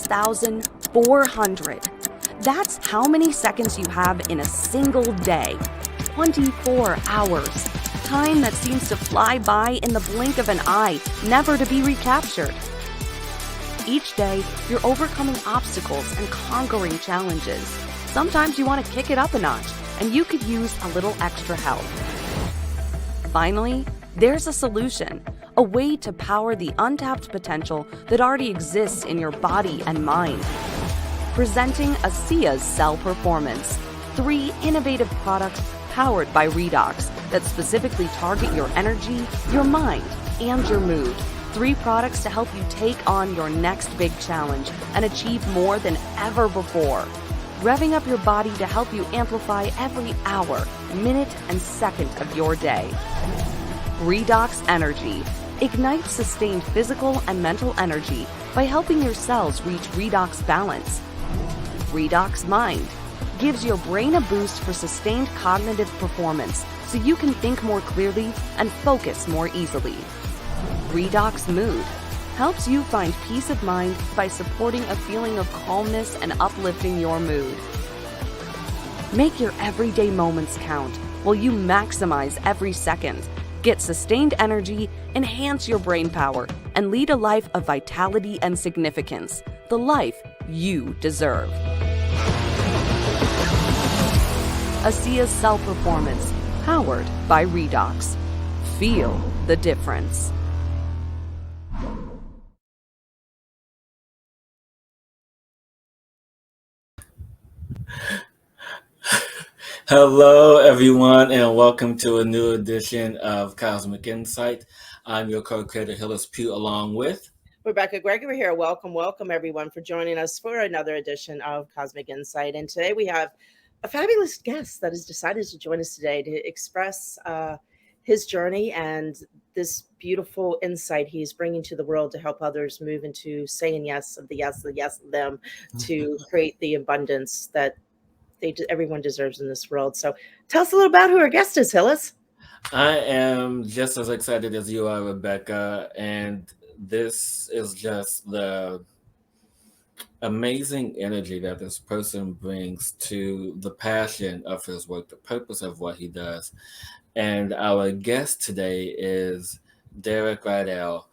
6,400. That's how many seconds you have in a single day. 24 hours. Time that seems to fly by in the blink of an eye, never to be recaptured. Each day, you're overcoming obstacles and conquering challenges. Sometimes you want to kick it up a notch, and you could use a little extra help. Finally, there's a solution, a way to power the untapped potential that already exists in your body and mind. Presenting ASEA's Cell Performance, 3 innovative products powered by Redox that specifically target your energy, your mind, and your mood. 3 products to help you take on your next big challenge and achieve more than ever before. Revving up your body to help you amplify every hour, minute, and second of your day. Redox Energy ignites sustained physical and mental energy by helping your cells reach redox balance. Redox Mind gives your brain a boost for sustained cognitive performance so you can think more clearly and focus more easily. Redox Mood helps you find peace of mind by supporting a feeling of calmness and uplifting your mood. Make your everyday moments count while you maximize every second. Get sustained energy, enhance your brain power, and lead a life of vitality and significance, the life you deserve. ASEA's Cell Performance, powered by Redox. Feel the difference. Hello, everyone, and welcome to a new edition of Cosmic Insight. I'm your co-creator, Hillis, Pugh, along with Rebecka, Gregory here. Welcome, everyone, for joining us for another edition of Cosmic Insight. And today we have a fabulous guest that has decided to join us today to express his journey and this beautiful insight he's bringing to the world to help others move into saying yes of the yes of them to create the abundance that everyone deserves in this world. So tell us a little about who our guest is, Hillis. I am just as excited as you are, Rebecka, and this is just the amazing energy that this person brings to the passion of his work, the purpose of what he does. And our guest today is Derek Rydall,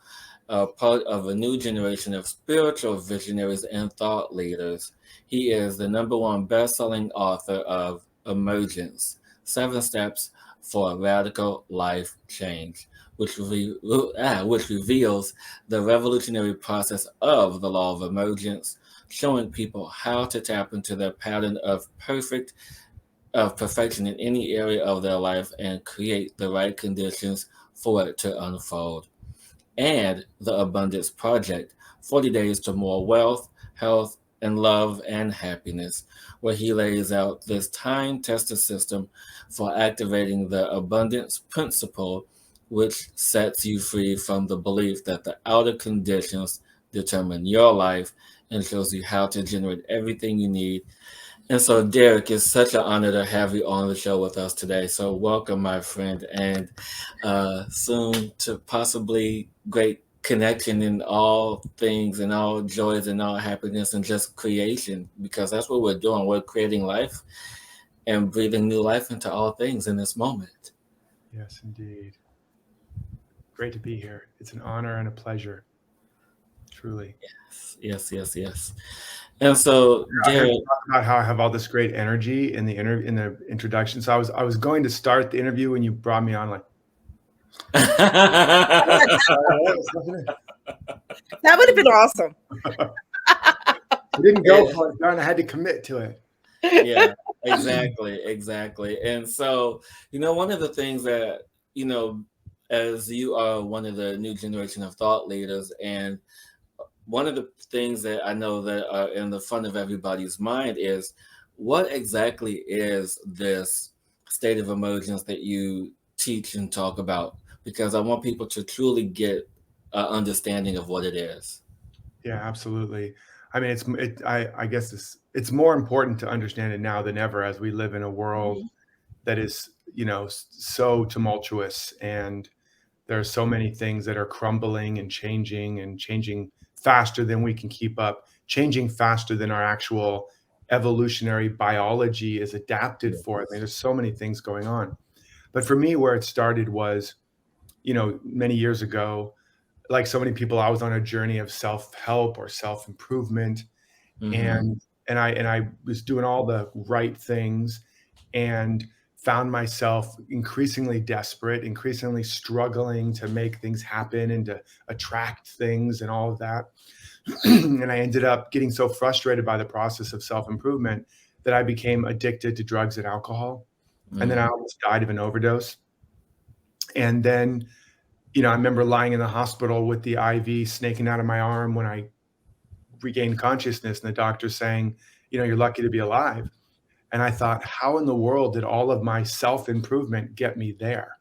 part of a new generation of spiritual visionaries and thought leaders. He is the #1 best-selling author of Emergence, 7 Steps for a Radical Life Change, which reveals the revolutionary process of the law of emergence, showing people how to tap into their pattern of perfection in any area of their life and create the right conditions for it to unfold. And the Abundance Project, 40 Days to More Wealth, Health, and Love and Happiness, where he lays out this time-tested system for activating the abundance principle, which sets you free from the belief that the outer conditions determine your life and shows you how to generate everything you need. And so, Derek, it's such an honor to have you on the show with us today. So welcome, my friend, and soon to possibly great connection in all things and all joys and all happiness and just creation, because that's what we're doing. We're creating life and breathing new life into all things in this moment. Yes, indeed. Great to be here. It's an honor and a pleasure. Truly. Yes. And so, Derek, talk about how I have all this great energy in the introduction. So I was going to start the interview when you brought me on, like. That would have been awesome. I didn't go for it, darn, I had to commit to it. Yeah, exactly. And so, one of the things that, as you are one of the new generation of thought leaders, and one of the things that I know that are in the front of everybody's mind is, what exactly is this state of emergence that you teach and talk about? Because I want people to truly get an understanding of what it is. Yeah, absolutely. I mean, I guess it's more important to understand it now than ever, as we live in a world that is, so tumultuous, and there are so many things that are crumbling and changing faster than we can keep up. changing faster than our actual evolutionary biology is adapted for. I mean, there's so many things going on. But for me, where it started was, many years ago, like so many people, I was on a journey of self-help or self-improvement. Mm-hmm. And I was doing all the right things and found myself increasingly desperate, increasingly struggling to make things happen and to attract things and all of that. And I ended up getting so frustrated by the process of self-improvement that I became addicted to drugs and alcohol. And then I almost died of an overdose. And then, I remember lying in the hospital with the IV snaking out of my arm when I regained consciousness, and the doctor saying, you're lucky to be alive. And I thought, how in the world did all of my self-improvement get me there?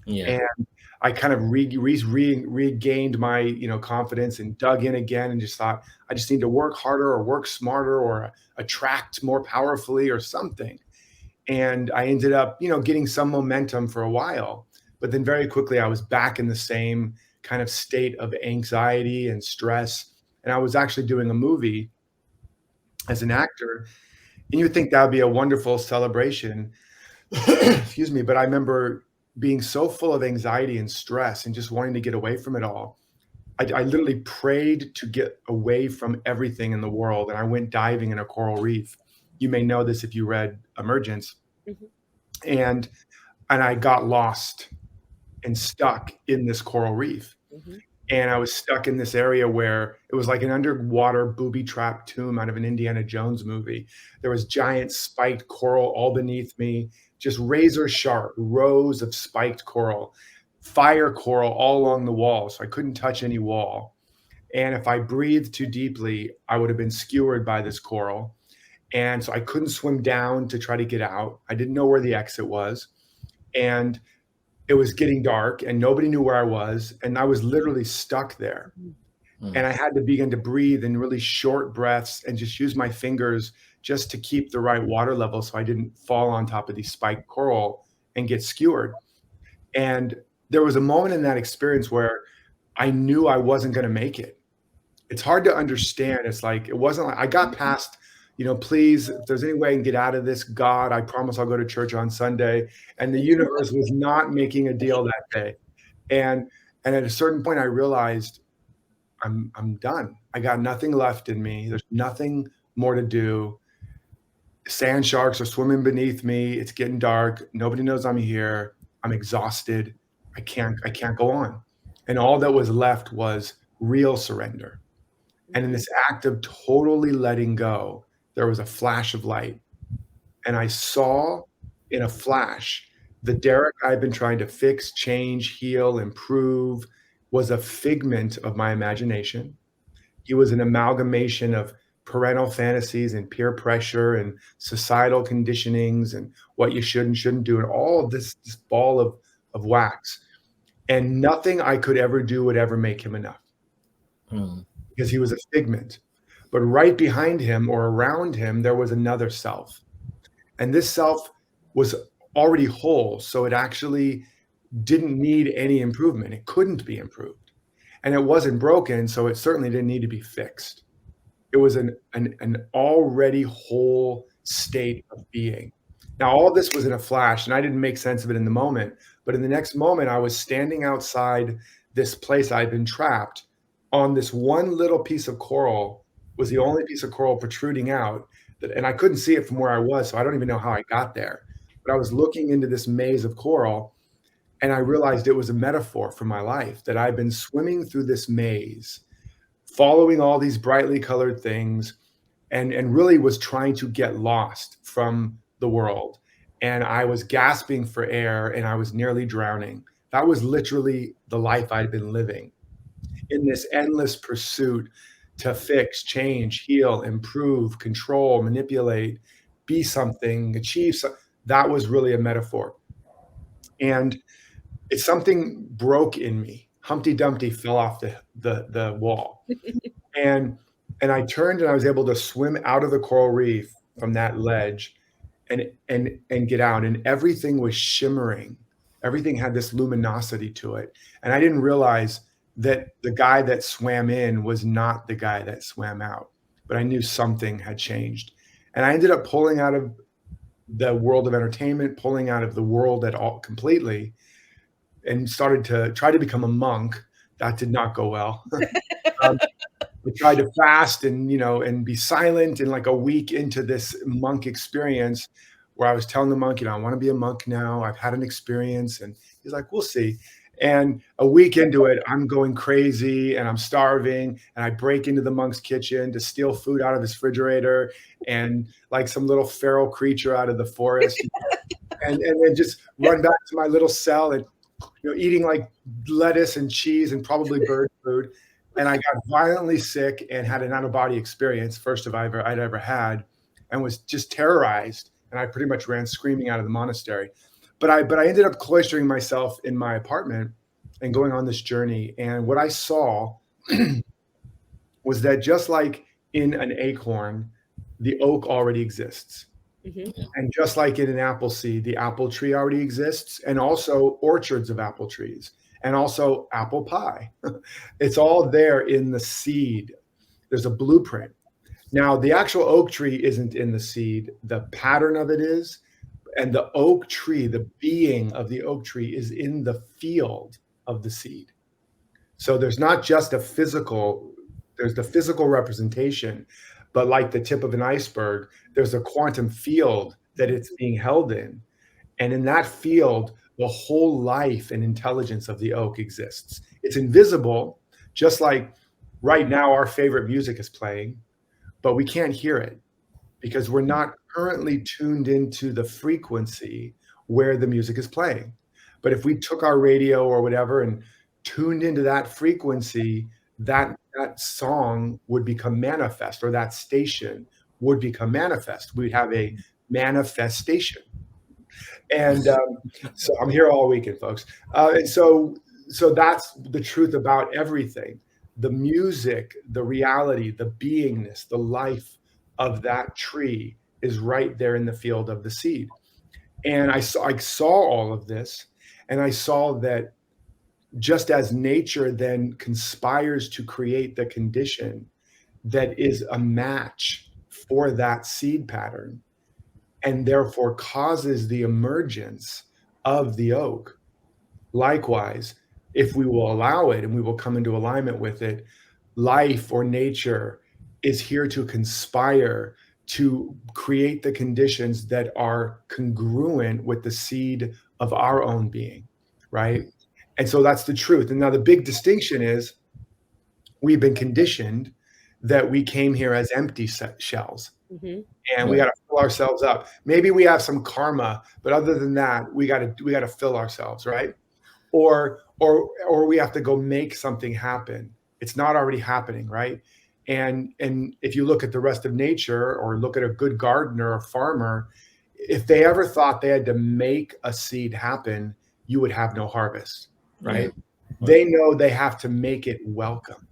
Yeah. And I kind of regained my, confidence and dug in again and just thought, I just need to work harder or work smarter or attract more powerfully or something. And I ended up, getting some momentum for a while, but then very quickly I was back in the same kind of state of anxiety and stress. And I was actually doing a movie as an actor, and you would think that would be a wonderful celebration. Excuse me. But I remember being so full of anxiety and stress and just wanting to get away from it all. I literally prayed to get away from everything in the world. And I went diving in a coral reef. You may know this if you read Emergence. Mhm. And I got lost and stuck in this coral reef. Mhm. And I was stuck in this area where it was like an underwater booby-trapped tomb out of an Indiana Jones movie. There was giant spiked coral all beneath me, just razor sharp rows of spiked coral, fire coral all along the wall. So I couldn't touch any wall. And if I breathed too deeply, I would have been skewered by this coral. And so I couldn't swim down to try to get out. I didn't know where the exit was. And it was getting dark and nobody knew where I was. And I was literally stuck there. And I had to begin to breathe in really short breaths and just use my fingers just to keep the right water level so I didn't fall on top of these spiked coral and get skewered. And there was a moment in that experience where I knew I wasn't going to make it. It's hard to understand. It's like, it wasn't like I got past, please, if there's any way I can get out of this, God, I promise I'll go to church on Sunday. And the universe was not making a deal that day. And at a certain point, I realized I'm done. I got nothing left in me. There's nothing more to do. Sand sharks are swimming beneath me. It's getting dark. Nobody knows I'm here. I'm exhausted. I can't go on. And all that was left was real surrender. And in this act of totally letting go, there was a flash of light. And I saw in a flash the Derek I've been trying to fix, change, heal, improve was a figment of my imagination. He was an amalgamation of parental fantasies and peer pressure and societal conditionings and what you should and shouldn't do and all of this ball of wax. And nothing I could ever do would ever make him enough. Because he was a figment. But right behind him or around him, there was another self. And this self was already whole. So it actually didn't need any improvement. It couldn't be improved. And it wasn't broken. So it certainly didn't need to be fixed. It was an already whole state of being. Now, all this was in a flash, and I didn't make sense of it in the moment. But in the next moment, I was standing outside this place I'd been trapped on this one little piece of coral, was the only piece of coral protruding out. And I couldn't see it from where I was, so I don't even know how I got there. But I was looking into this maze of coral, and I realized it was a metaphor for my life, that I've been swimming through this maze, following all these brightly colored things, and really was trying to get lost from the world. And I was gasping for air, and I was nearly drowning. That was literally the life I'd been living, in this endless pursuit to fix, change, heal, improve, control, manipulate, be something, achieve something. That was really a metaphor. And it's something broke in me. Humpty Dumpty fell off the wall. And I turned and I was able to swim out of the coral reef from that ledge and get out. And everything was shimmering. Everything had this luminosity to it. And I didn't realize that the guy that swam in was not the guy that swam out. but I knew something had changed. And I ended up pulling out of the world of entertainment, pulling out of the world at all completely, and started to try to become a monk. That did not go well. I tried to fast and, and be silent. And like a week into this monk experience where I was telling the monk, I want to be a monk now. I've had an experience. And he's like, we'll see. And a week into it, I'm going crazy and I'm starving. And I break into the monk's kitchen to steal food out of his refrigerator and like some little feral creature out of the forest. and then just run back to my little cell and, eating like lettuce and cheese and probably bird food. And I got violently sick and had an out-of-body experience, first I'd ever had, and was just terrorized. And I pretty much ran screaming out of the monastery. But I ended up cloistering myself in my apartment and going on this journey. And what I saw was that just like in an acorn, the oak already exists. Mm-hmm. And just like in an apple seed, the apple tree already exists, and also orchards of apple trees, and also apple pie. It's all there in the seed. There's a blueprint. Now, the actual oak tree isn't in the seed. The pattern of it is, and the oak tree, the being of the oak tree is in the field of the seed. So there's not just there's the physical representation, but like the tip of an iceberg, there's a quantum field that it's being held in. And in that field, the whole life and intelligence of the oak exists. It's invisible, just like right now our favorite music is playing, but we can't hear it because we're not currently tuned into the frequency where the music is playing. But if we took our radio or whatever and tuned into that frequency, that song would become manifest, or that station would become manifest. We'd have a manifestation. And so I'm here all weekend, folks. And so that's the truth about everything. The music, the reality, the beingness, the life of that tree is right there in the field of the seed. And I saw all of this, and I saw that just as nature then conspires to create the condition that is a match for that seed pattern, and therefore causes the emergence of the oak. Likewise, if we will allow it and we will come into alignment with it, life or nature is here to conspire to create the conditions that are congruent with the seed of our own being, right? And so that's the truth. And now the big distinction is we've been conditioned that we came here as empty shells. Mm-hmm. And we got to fill ourselves up. Maybe we have some karma, but other than that, we got to fill ourselves, right? Or we have to go make something happen. It's not already happening, right? And if you look at the rest of nature, or look at a good gardener or farmer, if they ever thought they had to make a seed happen, you would have no harvest, right? Yeah. They know they have to make it welcome.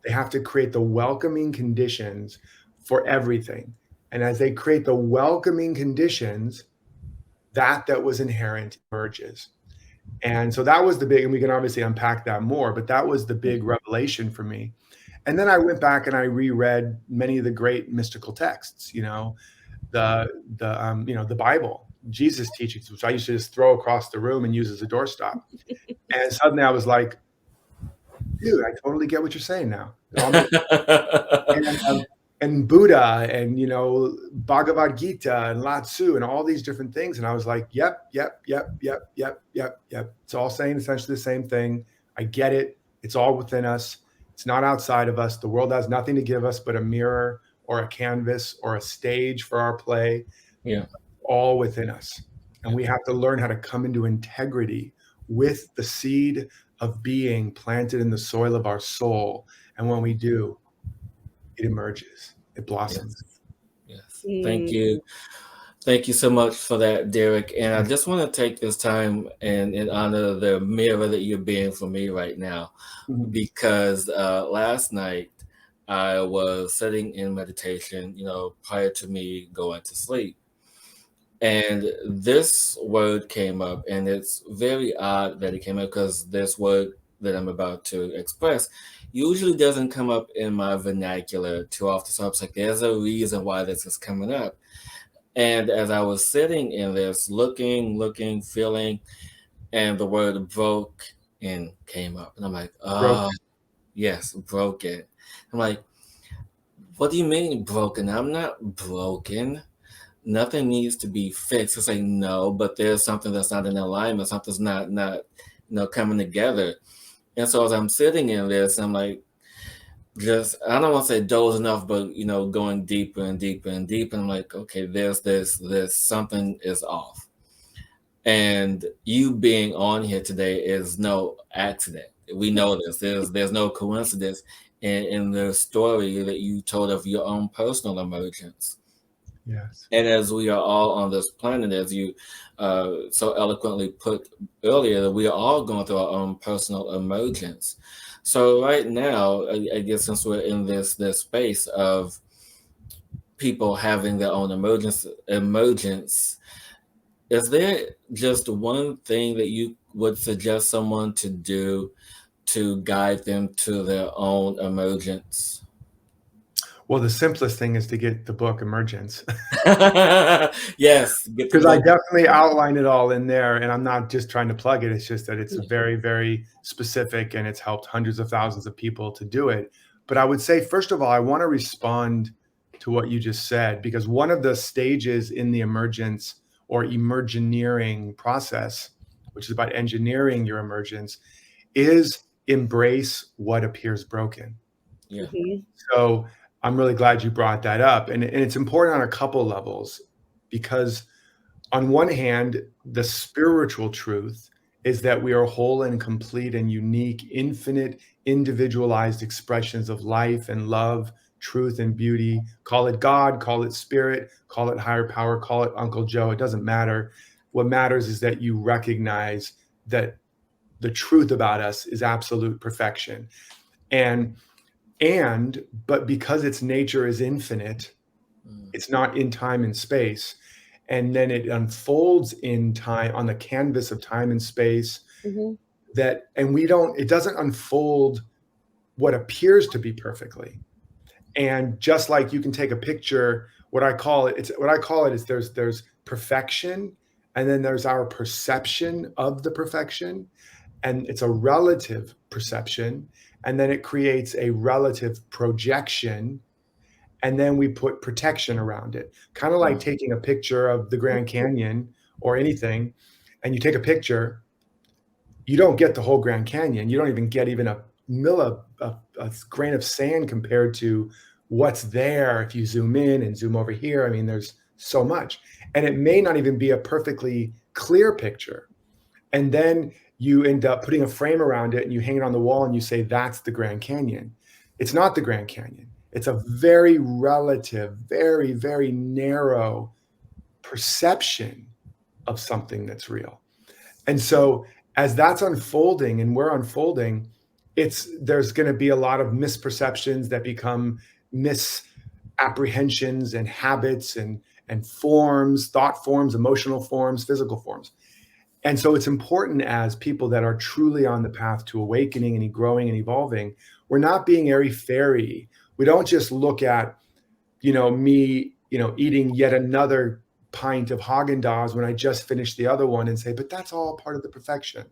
They have to create the welcoming conditions for everything. And as they create the welcoming conditions, that was inherent emerges. And so that was the big, and we can obviously unpack that more, but that was the big revelation for me. And then I went back and I reread many of the great mystical texts, the Bible, Jesus' teachings, which I used to just throw across the room and use as a doorstop. And suddenly I was like, dude, I totally get what you're saying now. And Buddha and, Bhagavad Gita and Lao Tzu and all these different things. And I was like, yep. It's all saying essentially the same thing. I get it. It's all within us. It's not outside of us. The world has nothing to give us but a mirror or a canvas or a stage for our play. Yeah. All within us. And we have to learn how to come into integrity with the seed of being planted in the soil of our soul. And when we do, it emerges, it blossoms. Yes. Thank you. Thank you so much for that, Derek. And I just want to take this time and honor the mirror that you're being for me right now, because last night I was sitting in meditation, prior to me going to sleep. And this word came up, and it's very odd that it came up because this word that I'm about to express usually doesn't come up in my vernacular too often. So I was like, there's a reason why this is coming up. And as I was sitting in this, looking, feeling, and the word broke and came up. And I'm like, oh, yes, broken. I'm like, what do you mean broken? I'm not broken. Nothing needs to be fixed. It's like, no, but there's something that's not in alignment. Something's not coming together. And so as I'm sitting in this, I'm like, just, I don't want to say dozing off, but, going deeper and deeper and deeper. And I'm like, okay, there's something is off. And you being on here today is no accident. We know this. There's no coincidence in the story that you told of your own personal emergence. Yes. And as we are all on this planet, as you so eloquently put earlier, that we are all going through our own personal emergence. So right now, I guess since we're in this space of people having their own emergence, is there just one thing that you would suggest someone to do to guide them to their own emergence? Well, the simplest thing is to get the book Emergence. Yes. Because I definitely outline it all in there, and I'm not just trying to plug it. It's just that it's very, very specific, and it's helped hundreds of thousands of people to do it. But I would say, first of all, I want to respond to what you just said, because one of the stages in the emergence or emergineering process, which is about engineering your emergence, is embrace what appears broken. Yeah. Mhm. So I'm really glad you brought that up. And it's important on a couple levels, because on one hand, the spiritual truth is that we are whole and complete and unique, infinite, individualized expressions of life and love, truth and beauty. Call it God, call it spirit, call it higher power, call it Uncle Joe. It doesn't matter. What matters is that you recognize that the truth about us is absolute perfection. But because its nature is infinite, it's not in time and space. And then it unfolds in time on the canvas of time and space. Mhm. It doesn't unfold what appears to be perfectly. And just like you can take a picture, what I call it is there's perfection, and then there's our perception of the perfection, and it's a relative perception, and then it creates a relative projection, and then we put protection around it. Kind of like taking a picture of the Grand Canyon or anything, and you take a picture, you don't get the whole Grand Canyon. You don't even get even a grain of sand compared to what's there if you zoom in and zoom over here. I mean, there's so much. And it may not even be a perfectly clear picture. And then you end up putting a frame around it and you hang it on the wall and you say, that's the Grand Canyon. It's not the Grand Canyon. It's a very relative, very, very narrow perception of something that's real. And so as that's unfolding and we're unfolding, there's going to be a lot of misperceptions that become misapprehensions and habits and forms, thought forms, emotional forms, physical forms. And so it's important, as people that are truly on the path to awakening and growing and evolving, we're not being airy-fairy. We don't just look at, me, eating yet another pint of Haagen-Dazs when I just finished the other one and say, but that's all part of the perfection.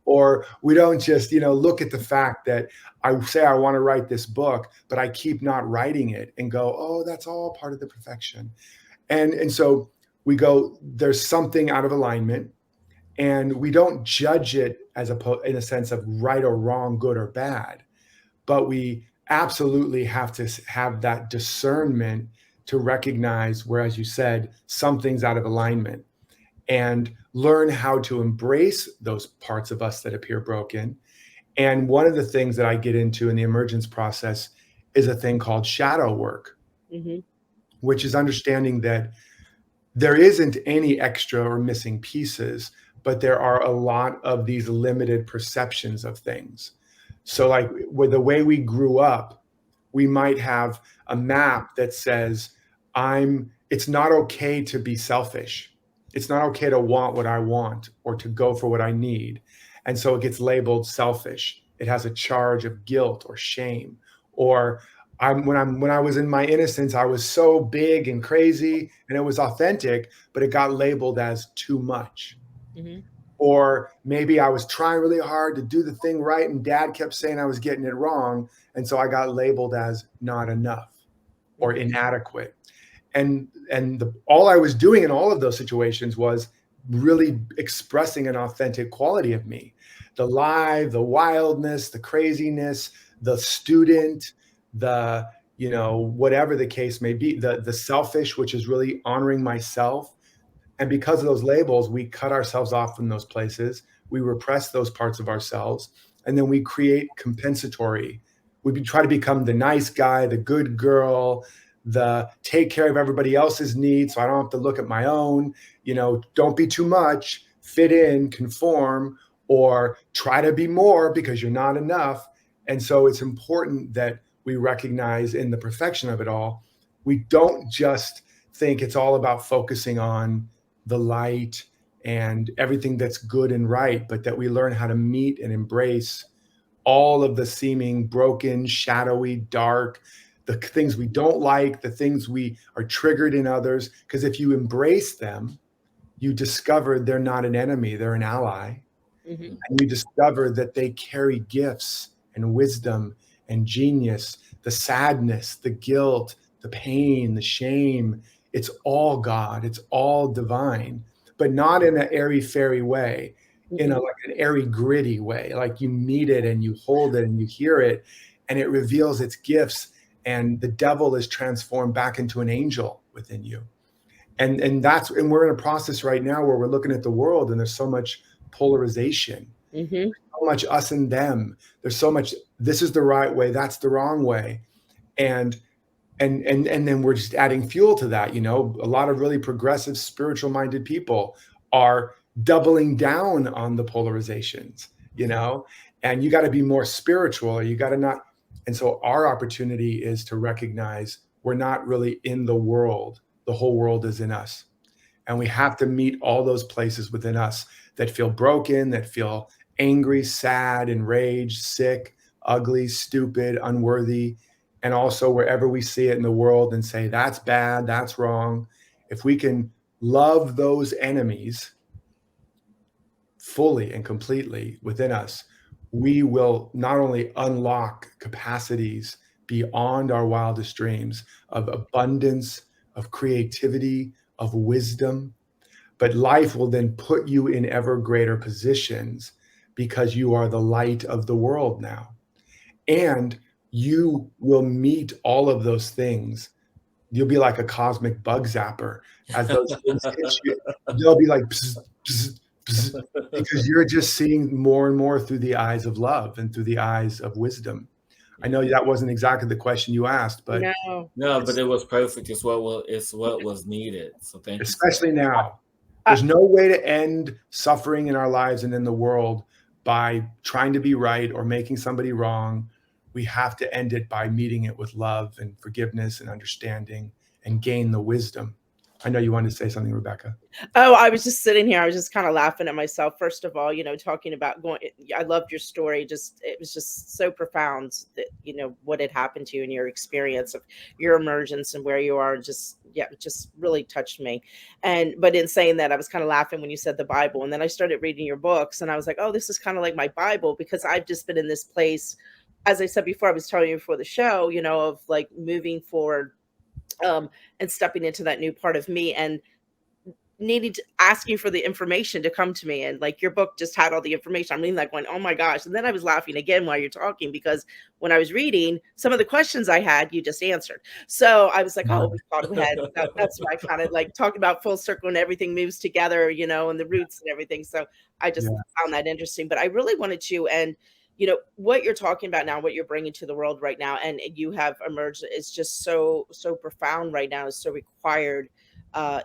Or we don't just, look at the fact that I say I want to write this book, but I keep not writing it and go, oh, that's all part of the perfection. And so we go, there's something out of alignment, and we don't judge it in a sense of right or wrong, good or bad, but we absolutely have to have that discernment to recognize where, as you said, something's out of alignment, and learn how to embrace those parts of us that appear broken. And one of the things that I get into in the emergence process is a thing called shadow work, which is understanding that there isn't any extra or missing pieces, but there are a lot of these limited perceptions of things. So like with the way we grew up, we might have a map that says, it's not okay to be selfish. It's not okay to want what I want or to go for what I need. And so it gets labeled selfish. it has a charge of guilt or shame. Or when I was in my innocence, I was so big and crazy and it was authentic, but it got labeled as too much. Mm-hmm. Or maybe I was trying really hard to do the thing right and dad kept saying I was getting it wrong. And so I got labeled as not enough or inadequate. And all I was doing in all of those situations was really expressing an authentic quality of me. The lie, the wildness, the craziness, the student, the, whatever the case may be, the selfish, which is really honoring myself. And because of those labels, we cut ourselves off from those places. We repress those parts of ourselves. And then we create compensatory. We try to become the nice guy, the good girl, the take care of everybody else's needs so I don't have to look at my own. Don't be too much, fit in, conform, or try to be more because you're not enough. And so it's important that we recognize in the perfection of it all, we don't just think it's all about focusing on the light and everything that's good and right, but that we learn how to meet and embrace all of the seeming broken, shadowy, dark, the things we don't like, the things we are triggered in others. Because if you embrace them, you discover they're not an enemy, they're an ally. Mm-hmm. And you discover that they carry gifts and wisdom and genius, the sadness, the guilt, the pain, the shame. It's all God, it's all divine, but not in an airy-fairy way, in like an airy, gritty way. Like you meet it and you hold it and you hear it and it reveals its gifts, and the devil is transformed back into an angel within you. And we're in a process right now where we're looking at the world and there's so much polarization, so much us and them. There's so much, this is the right way, that's the wrong way. And then we're just adding fuel to that. A lot of really progressive, spiritual minded people are doubling down on the polarizations, and you got to be more spiritual, or you got to not. And so our opportunity is to recognize we're not really in the world. The whole world is in us. And we have to meet all those places within us that feel broken, that feel angry, sad, enraged, sick, ugly, stupid, unworthy. And also wherever we see it in the world and say, that's bad, that's wrong. If we can love those enemies fully and completely within us, we will not only unlock capacities beyond our wildest dreams of abundance, of creativity, of wisdom, but life will then put you in ever greater positions because you are the light of the world now. And you will meet all of those things. You'll be like a cosmic bug zapper. As those things hit you, they'll be like, bzz, bzz, bzz, because you're just seeing more and more through the eyes of love and through the eyes of wisdom. I know that wasn't exactly the question you asked, but no, but it was perfect. It's what was needed. So thank you. Especially now. There's no way to end suffering in our lives and in the world by trying to be right or making somebody wrong. We have to end it by meeting it with love and forgiveness and understanding and gain the wisdom. I know you wanted to say something, Rebecka. Oh, I was just sitting here. I was just kind of laughing at myself. First of all, talking about I loved your story. It was just so profound that, what had happened to you and your experience of your emergence and where you are. It just really touched me. But in saying that, I was kind of laughing when you said the Bible. And then I started reading your books and I was like, oh, this is kind of like my Bible, because I've just been in this place, as I said before, I was telling you before the show, of like moving forward and stepping into that new part of me and needing to ask you for the information to come to me. And like your book just had all the information. I'm reading like going, oh my gosh. And then I was laughing again while you're talking, because when I was reading, some of the questions I had, you just answered. So I was like, oh, we thought ahead. That's why I kind of like talking about full circle and everything moves together, and the roots and everything. So I just found that interesting. But I really wanted to, and what you're talking about now, what you're bringing to the world right now, and you have emerged, is just so profound right now, is so required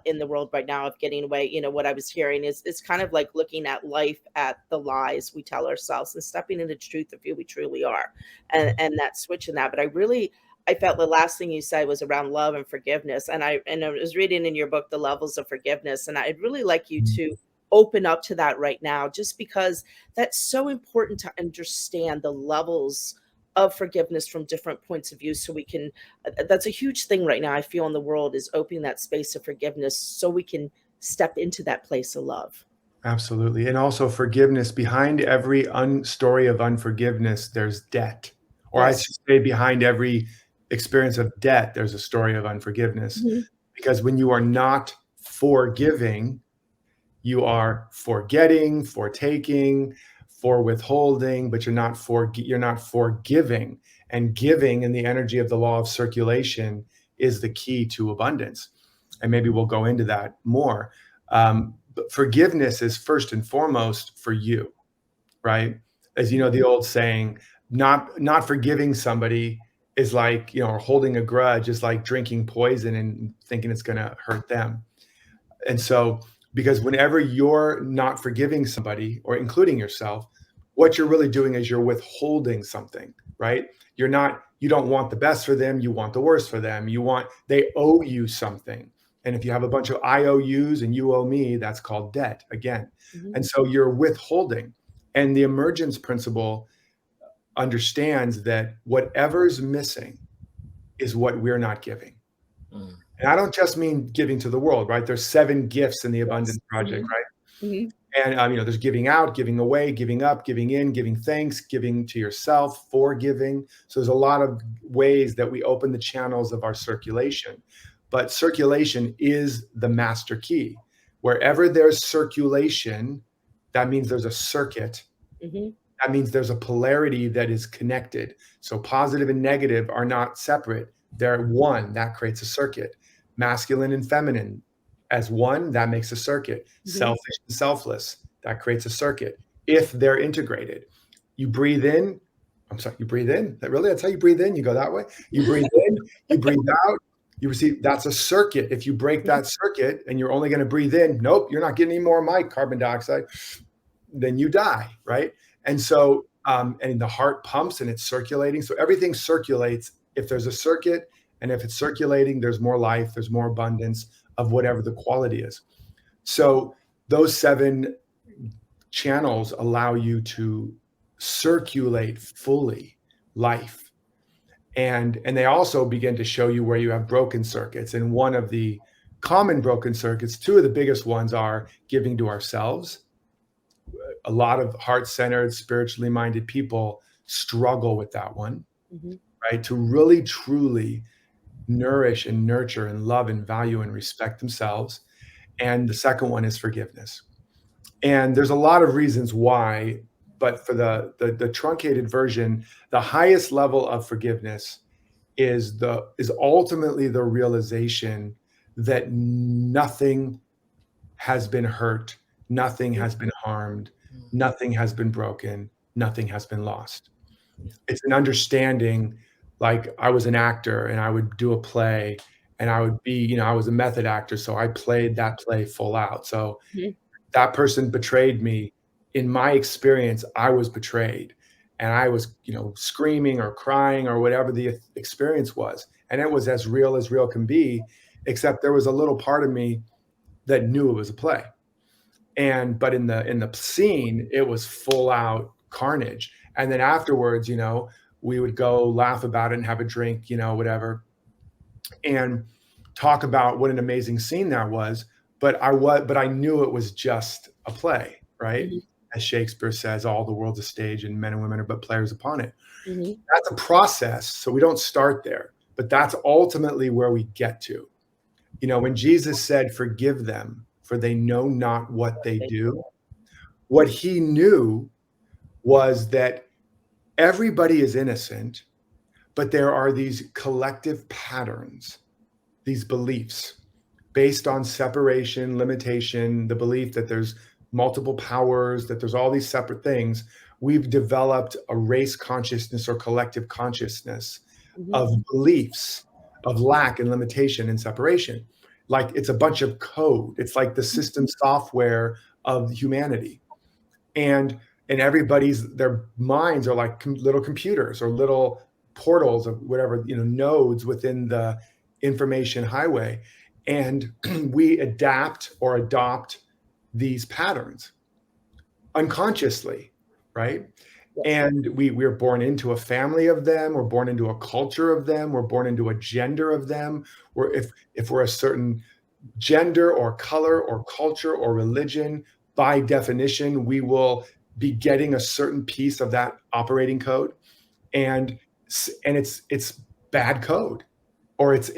in the world right now, of getting away. What I was hearing is it's kind of like looking at life at the lies we tell ourselves and stepping into the truth of who we truly are, and that switch in that. But I felt the last thing you said was around love and forgiveness. And I was reading in your book, The Levels of Forgiveness. And I'd really like you to open up to that right now, just because that's so important to understand the levels of forgiveness from different points of view, so we can that's a huge thing right now, I feel, in the world, is opening that space of forgiveness so we can step into that place of love. Absolutely. And also forgiveness. Behind every story of unforgiveness, there's debt. Or I Yes. should say, behind every experience of debt, there's a story of unforgiveness. Mhm. Because when you are not forgiving, you are forgetting, fortaking, for withholding, but you're not forgiving. And giving, in the energy of the law of circulation, is the key to abundance. And maybe we'll go into that more. But forgiveness is first and foremost for you, right? As you know, the old saying, not forgiving somebody is like, or holding a grudge is like drinking poison and thinking it's going to hurt them. And so, because whenever you're not forgiving somebody, or including yourself, what you're really doing is you're withholding something, right? You don't want the best for them, you want the worst for them. They owe you something. And if you have a bunch of IOUs and you owe me, that's called debt again. Mhm. And so you're withholding. And the emergence principle understands that whatever's missing is what we're not giving. Mm. And I don't just mean giving to the world, right? There's 7 gifts in the Abundance Project, Mhm. right? Mhm. And there's giving out, giving away, giving up, giving in, giving thanks, giving to yourself, forgiving. So there's a lot of ways that we open the channels of our circulation. But circulation is the master key. Wherever there's circulation, that means there's a circuit. Mhm. That means there's a polarity that is connected. So positive and negative are not separate. They're one. That creates a circuit. Masculine and feminine as one, that makes a circuit. Mhm. Selfish and selfless, that creates a circuit. If they're integrated, you breathe in. You breathe in. That's how you breathe in. You go that way. You breathe in, you breathe out, you receive. That's a circuit. If you break that circuit and you're only going to breathe in, nope, you're not getting any more of my carbon dioxide, then you die, right? And so, and the heart pumps and it's circulating. So everything circulates if there's a circuit, and if it's circulating, there's more life, there's more abundance of whatever the quality is. So those 7 channels allow you to circulate fully life. And they also begin to show you where you have broken circuits. And one of the common broken circuits, 2 of the biggest ones, are giving to ourselves. A lot of heart-centered, spiritually minded people struggle with that one, Mhm. right? To really, truly nourish and nurture and love and value and respect themselves. And the second one is forgiveness. And there's a lot of reasons why, but for the truncated version, the highest level of forgiveness is ultimately the realization that nothing has been hurt, nothing has been harmed, nothing has been broken, nothing has been lost. It's an understanding, like I was an actor and I would do a play and I would be, I was a method actor, so I played that play full out. So Mhm. that person betrayed me. In my experience, I was betrayed and I was, screaming or crying or whatever the experience was. And it was as real can be, except there was a little part of me that knew it was a play. But in the scene, it was full out carnage. And then afterwards, we would go laugh about it and have a drink, whatever, and talk about what an amazing scene that was. But I knew it was just a play, right? Mhm. As Shakespeare says, all the world's a stage and men and women are but players upon it. Mhm. That's a process. So we don't start there, but that's ultimately where we get to. When Jesus said, "Forgive them, for they know not what they do," what he knew was that everybody is innocent, but there are these collective patterns, these beliefs based on separation, limitation, the belief that there's multiple powers, that there's all these separate things. We've developed a race consciousness or collective consciousness Mhm. of beliefs of lack and limitation and separation. Like it's a bunch of code. It's like the system software of humanity. And their minds are like little computers or little portals of whatever, nodes within the information highway. And we adapt or adopt these patterns unconsciously, right? Yes. And we're born into a family of them. We're born into a culture of them. We're born into a gender of them. Or if we're a certain gender or color or culture or religion, by definition, we will be getting a certain piece of that operating code, and it's bad code, or it's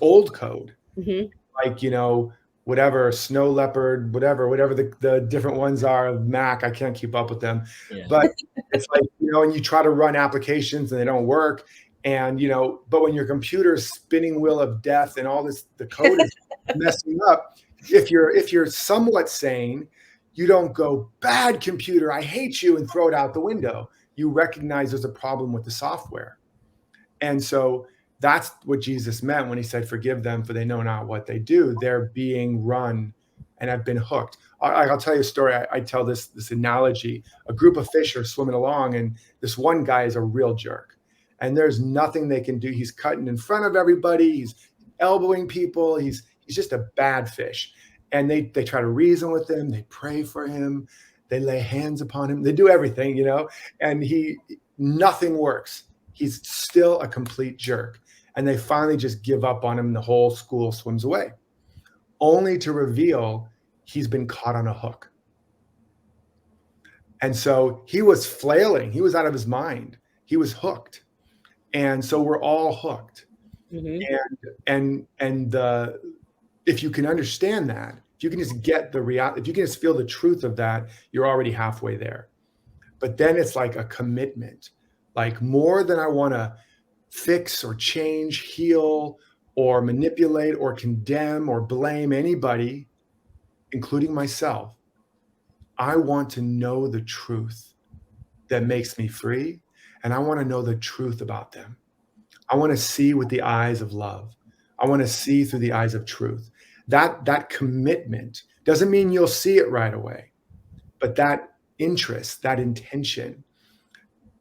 old code, Mhm. like, whatever, snow leopard, whatever the different ones are of Mac. I can't keep up with them. Yeah. But it's like, and you try to run applications and they don't work. And, but when your computer's spinning wheel of death and all this, the code is messing up. If you're somewhat sane, you don't go, bad computer, I hate you, and throw it out the window. You recognize there's a problem with the software. And so that's what Jesus meant when he said, forgive them, for they know not what they do. They're being run and have been hooked. I'll tell you a story. I tell this analogy. A group of fish are swimming along, and this one guy is a real jerk. And there's nothing they can do. He's cutting in front of everybody. He's elbowing people. He's just a bad fish. And they try to reason with him. They pray for him. They lay hands upon him. They do everything, and nothing works. He's still a complete jerk. And they finally just give up on him. The whole school swims away, only to reveal he's been caught on a hook. And so he was flailing. He was out of his mind. He was hooked. And so we're all hooked. Mhm. And if you can understand that, if you can just get the reality, if you can just feel the truth of that, you're already halfway there. But then it's like a commitment, like more than I want to fix or change, heal, or manipulate, or condemn, or blame anybody, including myself. I want to know the truth that makes me free, and I want to know the truth about them. I want to see with the eyes of love. I want to see through the eyes of truth. That commitment doesn't mean you'll see it right away, but that interest, that intention,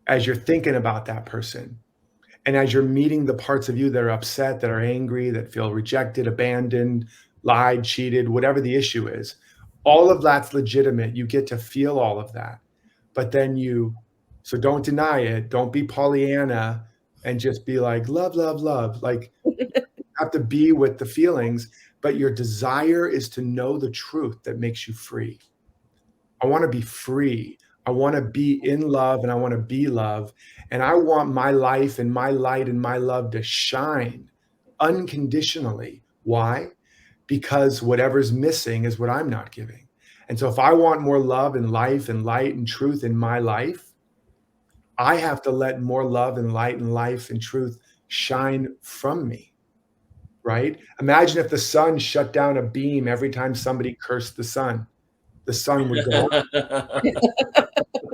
as you're thinking about that person, and as you're meeting the parts of you that are upset, that are angry, that feel rejected, abandoned, lied, cheated, whatever the issue is, all of that's legitimate. You get to feel all of that. But then so don't deny it. Don't be Pollyanna and just be like, love, love, love. Like, you have to be with the feelings, but your desire is to know the truth that makes you free. I want to be free. I want to be in love, and I want to be love. And I want my life and my light and my love to shine unconditionally. Why? Because whatever's missing is what I'm not giving. And so if I want more love and life and light and truth in my life, I have to let more love and light and life and truth shine from me, right? Imagine if the sun shut down a beam every time somebody cursed the sun. The sun would go on.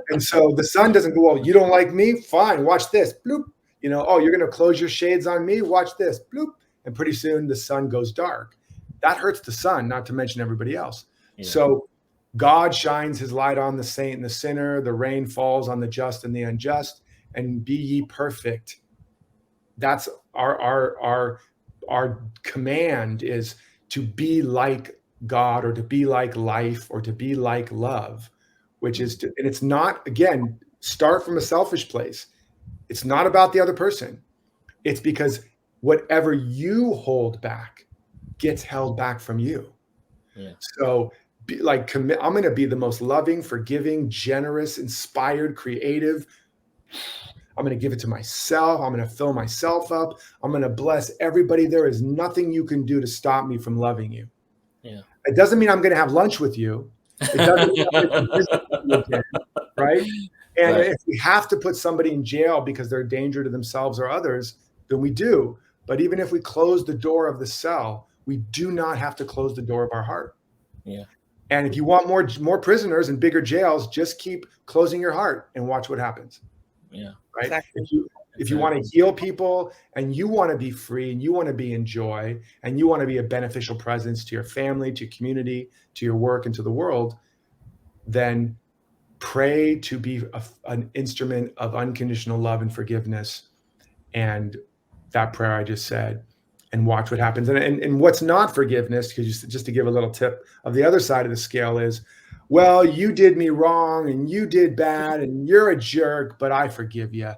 And so the sun doesn't go, well, you don't like me? Fine, watch this. Bloop. Oh, you're going to close your shades on me? Watch this. Bloop. And pretty soon the sun goes dark. That hurts the sun, not to mention everybody else. Yeah. So God shines his light on the saint and the sinner. The rain falls on the just and the unjust. And be ye perfect. That's our command, is to be like God, or to be like life, or to be like love, which is and it's not, again, start from a selfish place. It's not about the other person. It's because whatever you hold back gets held back from you. Yeah. So I'm going to be the most loving, forgiving, generous, inspired, creative. I'm going to give it to myself. I'm going to fill myself up. I'm going to bless everybody. There is nothing you can do to stop me from loving you. Yeah. It doesn't mean I'm going to have lunch with you. It doesn't mean I'm going to visit you again, right? And if we have to put somebody in jail because they're a danger to themselves or others, then we do. But even if we close the door of the cell, we do not have to close the door of our heart. Yeah. And if you want more prisoners and bigger jails, just keep closing your heart and watch what happens. Yeah. Right. Exactly. If you want to heal people, and you want to be free, and you want to be in joy, and you want to be a beneficial presence to your family, to your community, to your work, and to the world, then pray to be an instrument of unconditional love and forgiveness. And that prayer I just said, and watch what happens. And what's not forgiveness, because just to give a little tip of the other side of the scale is, well, you did me wrong and you did bad and you're a jerk, but I forgive you.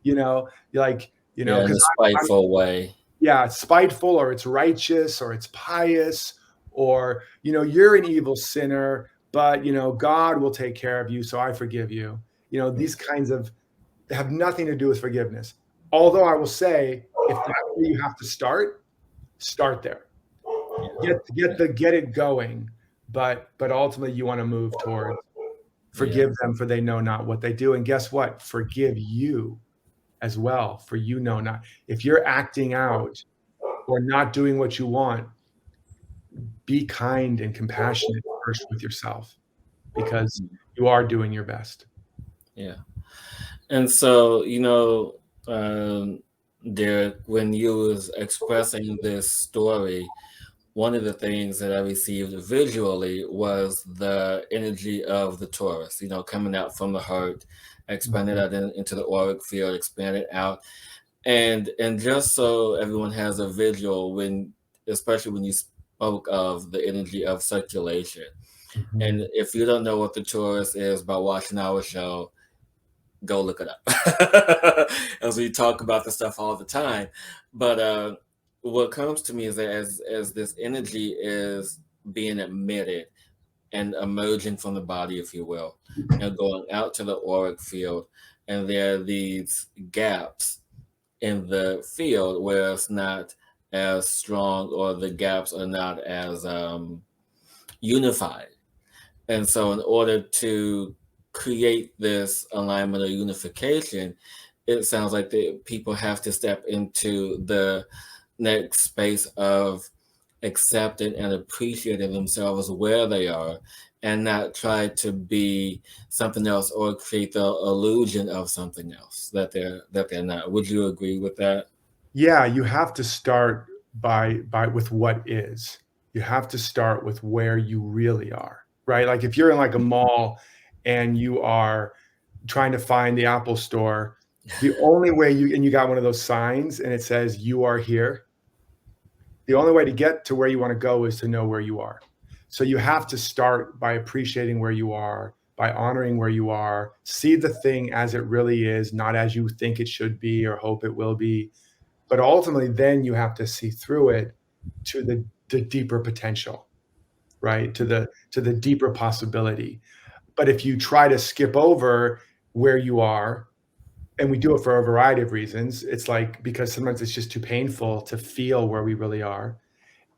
You know, like, you know, Yeah, in a because spiteful way. yeah, it's spiteful, or it's righteous, or it's pious, or, you know, you're an evil sinner, but, you know, God will take care of you, so I forgive you. You know, these kinds of have nothing to do with forgiveness. Although I will say, if that's where you have to start there. Get it going. But ultimately you want to move towards forgive them, for they know not what they do. And guess what? Forgive you as well, for you know not. If you're acting out or not doing what you want, be kind and compassionate first with yourself, because you are doing your best. Yeah. And so, Derek, when you was expressing this story, one of the things that I received visually was the energy of the torus, coming out from the heart, expanded out into the auric field, expanded out. And just so everyone has a visual, especially when you spoke of the energy of circulation. Mm-hmm. And if you don't know what the torus is by watching our show, go look it up. As we talk about this stuff all the time. But what comes to me is that as this energy is being emitted and emerging from the body, if you will, going out to the auric field, and there are these gaps in the field where it's not as strong, or the gaps are not as unified. And so in order to create this alignment or unification, it sounds like the people have to step into the next space of accepting and appreciating themselves where they are, and not try to be something else or create the illusion of something else that they're not. Would you agree with that? Yeah, you have to start by with what is. You have to start with where you really are, right? Like if you're in like a mall and you are trying to find the Apple store, the only way you got one of those signs and it says you are here, the only way to get to where you want to go is to know where you are. So you have to start by appreciating where you are, by honoring where you are, see the thing as it really is, not as you think it should be or hope it will be. But ultimately, then you have to see through it to the deeper potential, right? To the deeper possibility. But if you try to skip over where you are, and we do it for a variety of reasons, it's like because sometimes it's just too painful to feel where we really are,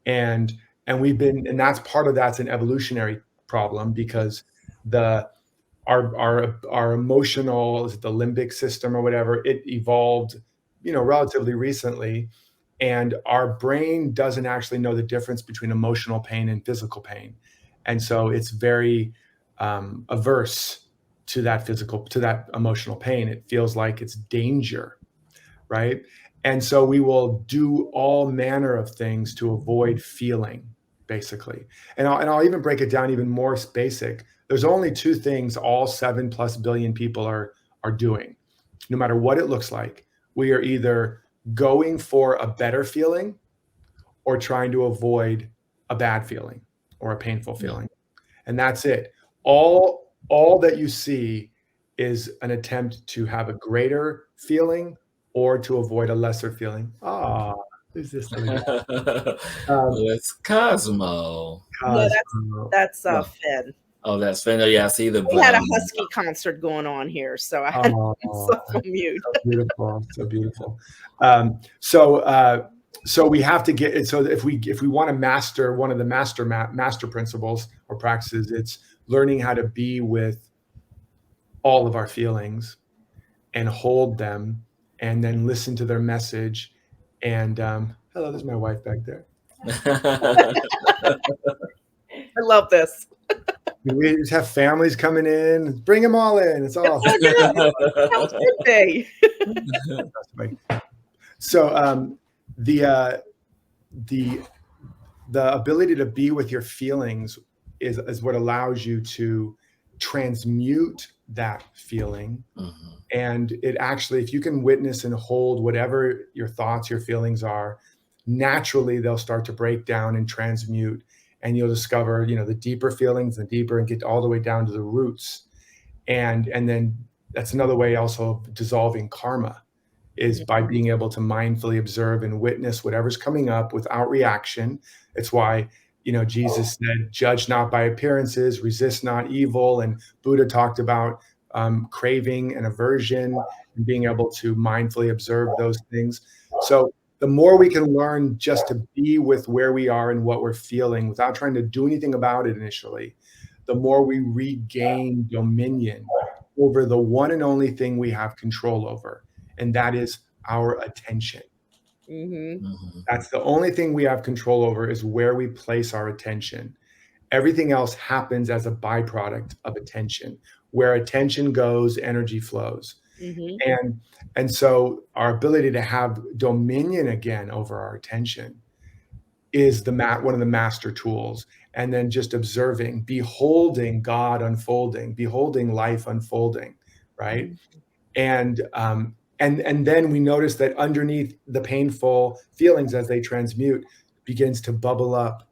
and that's part of that's an evolutionary problem, because our emotional, is it the limbic system or whatever, it evolved relatively recently, and our brain doesn't actually know the difference between emotional pain and physical pain, and so it's very averse to that emotional pain. It feels like it's danger, right? And so we will do all manner of things to avoid feeling, basically. And I'll even break it down even more basic. There's only two things all 7+ billion people are doing, no matter what it looks like. We are either going for a better feeling or trying to avoid a bad feeling or a painful feeling. And that's it. All that you see is an attempt to have a greater feeling or to avoid a lesser feeling. Who's this? It's Cosmo. No, that's Finn. Oh, that's Finn. Oh, yeah, I see the We had a husky concert going on here, so I had myself on mute. So beautiful. So we have to get it. So if we want to master one of the master principles or practices, it's learning how to be with all of our feelings and hold them, and then listen to their message. And hello, there's my wife back there. I love this. We just have families coming in. Bring them all in. It's all good day. So the ability to be with your feelings is what allows you to transmute that feeling. Mm-hmm. And it actually, if you can witness and hold whatever your thoughts, your feelings are, naturally they'll start to break down and transmute, and you'll discover, the deeper feelings, and deeper, and get all the way down to the roots. And then that's another way also of dissolving karma, is by being able to mindfully observe and witness whatever's coming up without reaction. It's why, Jesus said, judge not by appearances, resist not evil. And Buddha talked about craving and aversion, and being able to mindfully observe those things. So the more we can learn just to be with where we are and what we're feeling without trying to do anything about it initially, the more we regain dominion over the one and only thing we have control over, and that is our attention. That's the only thing we have control over, is where we place our attention. Everything else happens as a byproduct of attention. Where attention goes, energy flows. And so our ability to have dominion again over our attention is one of the master tools. And then just observing, beholding God unfolding, beholding life unfolding, right? And then we notice that underneath the painful feelings, as they transmute, begins to bubble up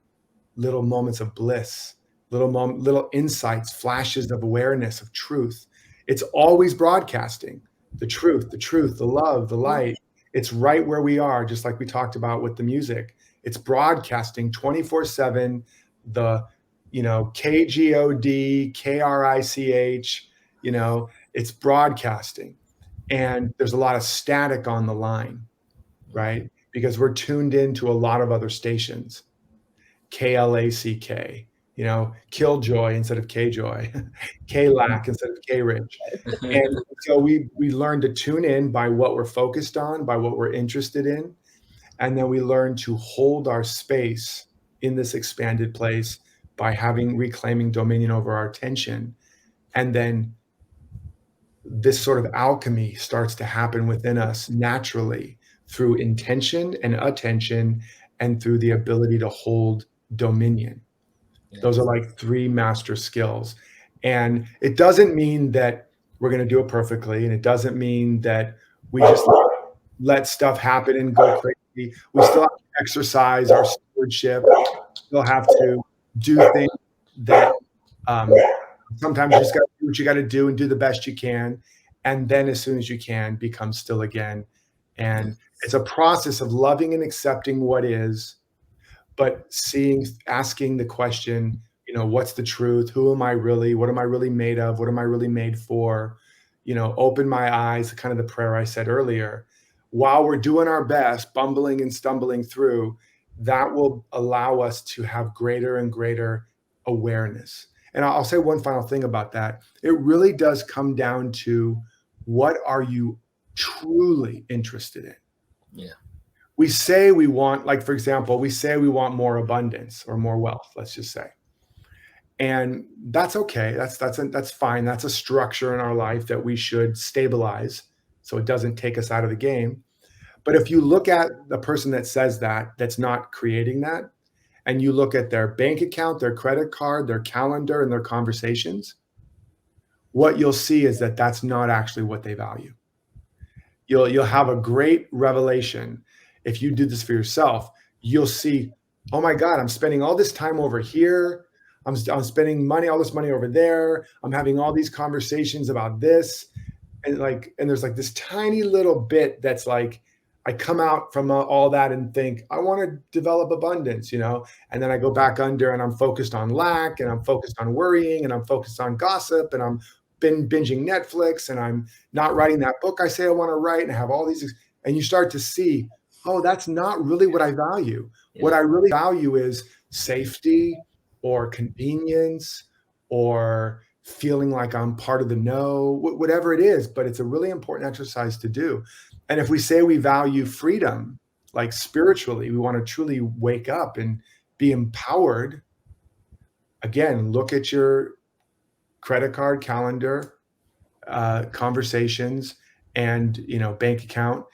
little moments of bliss, little insights, flashes of awareness, of truth. It's always broadcasting the truth, the love, the light. It's right where we are, just like we talked about with the music. It's broadcasting 24/7, the, KGOD, KRICH, it's broadcasting. And there's a lot of static on the line, right? Because we're tuned into a lot of other stations. KLACK, Killjoy instead of Kjoy, KLAC instead of Krich. And so we learn to tune in by what we're focused on, by what we're interested in. And then we learn to hold our space in this expanded place by reclaiming dominion over our attention. And then this sort of alchemy starts to happen within us naturally through intention and attention, and through the ability to hold dominion. Those are like three master skills. And it doesn't mean that we're going to do it perfectly. And it doesn't mean that we just let stuff happen and go crazy. We still have to exercise our stewardship. We still have to do things that sometimes you just got to do what you got to do and do the best you can. And then as soon as you can, become still again. And it's a process of loving and accepting what is, but asking the question, what's the truth? Who am I really? What am I really made of? What am I really made for? Open my eyes, kind of the prayer I said earlier. While we're doing our best, bumbling and stumbling through, that will allow us to have greater and greater awareness. And I'll say one final thing about that. It really does come down to, what are you truly interested in? Yeah. We say we want, like, for example, we say we want more abundance or more wealth, let's just say. And that's okay. That's fine. That's a structure in our life that we should stabilize so it doesn't take us out of the game. But if you look at the person that says that's not creating that, and you look at their bank account, their credit card, their calendar, and their conversations, what you'll see is that that's not actually what they value. You'll have a great revelation. If you do this for yourself, you'll see, oh my God, I'm spending all this time over here. I'm spending all this money over there. I'm having all these conversations about this. And there's this tiny little bit that's like, I come out from all that and think, I want to develop abundance, and then I go back under and I'm focused on lack, and I'm focused on worrying, and I'm focused on gossip, and I'm binging Netflix, and I'm not writing that book I say I want to write, and I have all these, and you start to see, oh, that's not really what I value. Yeah. What I really value is safety or convenience or feeling like I'm part of the know, whatever it is, but it's a really important exercise to do. And if we say we value freedom, like spiritually, we want to truly wake up and be empowered. Again, look at your credit card, calendar, conversations, and bank account,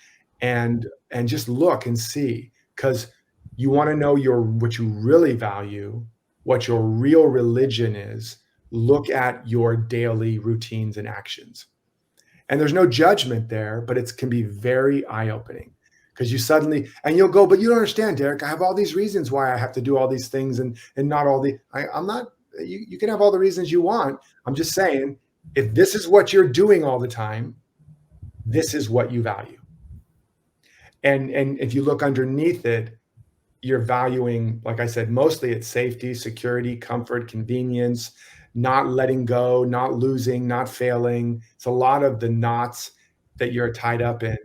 and just look and see, because you want to know what you really value, what your real religion is. Look at your daily routines and actions. And there's no judgment there, but it can be very eye-opening, Because you suddenly, and you'll go, but you don't understand, Derek. I have all these reasons why I have to do all these things, and not all the. I'm not. You can have all the reasons you want. I'm just saying, if this is what you're doing all the time, this is what you value. And if you look underneath it, you're valuing, like I said, mostly it's safety, security, comfort, convenience, not letting go, not losing, not failing. It's a lot of the knots that you're tied up in.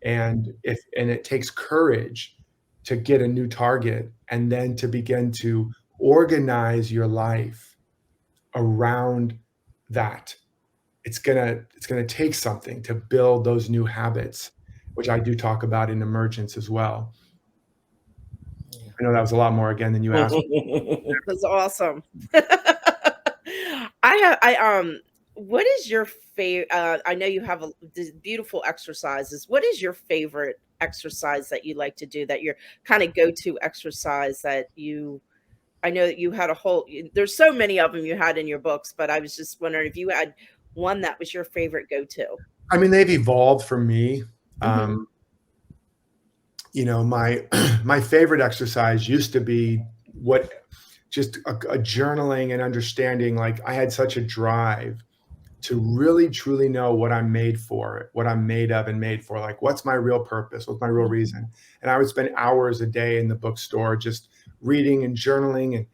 And it takes courage to get a new target and then to begin to organize your life around that. It's gonna take something to build those new habits, which I do talk about in Emergence as well. I know that was a lot more again than you asked. That's awesome. What is your favorite? I know you have these beautiful exercises. What is your favorite exercise that you like to do? That your kind of go-to exercise that you? I know that you had a whole. There's so many of them you had in your books, but I was just wondering if you had one that was your favorite go-to. I mean, they've evolved for me. Mhm. You know, my favorite exercise used to be just a journaling and understanding. Like, I had such a drive to really truly know what I'm made for, what I'm made of and made for. Like, what's my real purpose? What's my real reason? And I would spend hours a day in the bookstore just reading and journaling and,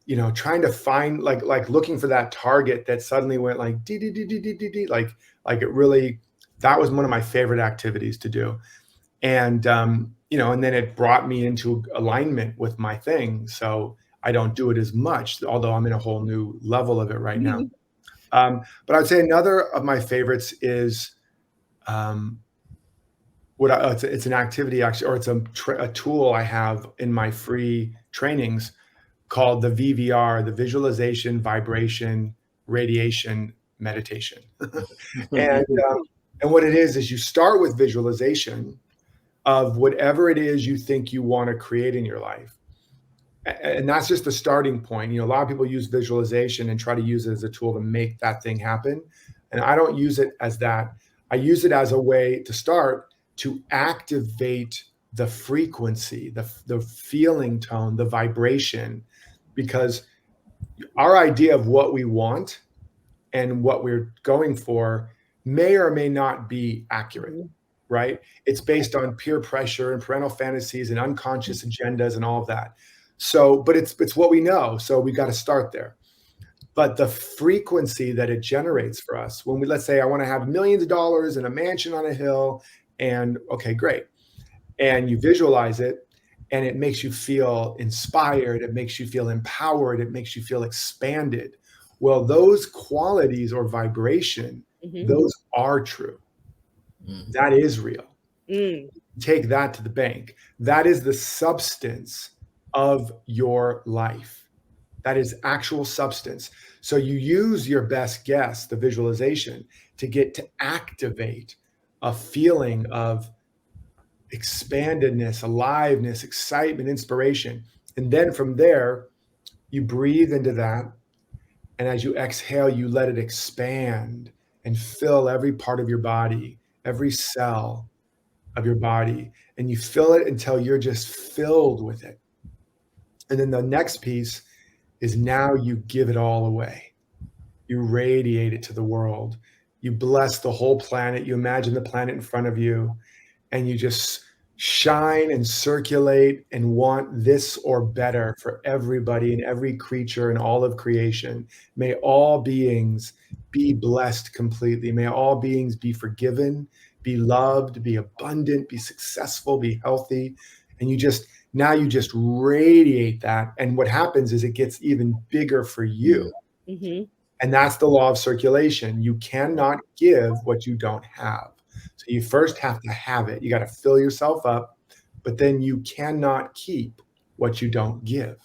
you know, trying to find like looking for that target that suddenly went like dee dee dee dee dee dee dee. Like it really, that was one of my favorite activities to do. And you know, and then it brought me into alignment with my thing. So I don't do it as much, although I'm in a whole new level of it right now. But I'd say another of my favorites is it's an activity actually, or it's a tool I have in my free trainings called the VVR, the Visualization, Vibration, Radiation Meditation. And what it is you start with visualization of whatever it is you think you want to create in your life. And that's just the starting point. You know, a lot of people use visualization and try to use it as a tool to make that thing happen. And I don't use it as that. I use it as a way to start to activate the frequency, the feeling tone, the vibration, because our idea of what we want and what we're going for may or may not be accurate, right? It's based on peer pressure and parental fantasies and unconscious agendas and all of that. So, but it's what we know. So we got to start there. But the frequency that it generates for us, when let's say I want to have millions of dollars and a mansion on a hill, and okay, great. And you visualize it and it makes you feel inspired. It makes you feel empowered. It makes you feel expanded. Well, those qualities or vibration, those are true. That is real. Take that to the bank. That is the substance of your life. That is actual substance. So you use your best guess, the visualization, to get to activate a feeling of expandedness, aliveness, excitement, inspiration. And then from there, you breathe into that. And as you exhale, you let it expand and fill every part of your body, every cell of your body. And you fill it until you're just filled with it. And then the next piece is now you give it all away. You radiate it to the world. You bless the whole planet. You imagine the planet in front of you, and you just shine and circulate and want this or better for everybody and every creature and all of creation. May all beings be blessed completely. May all beings be forgiven, be loved, be abundant, be successful, be healthy. And you just radiate that. And what happens is it gets even bigger for you. And that's the law of circulation. You cannot give what you don't have. So you first have to have it. You got to fill yourself up, but then you cannot keep what you don't give.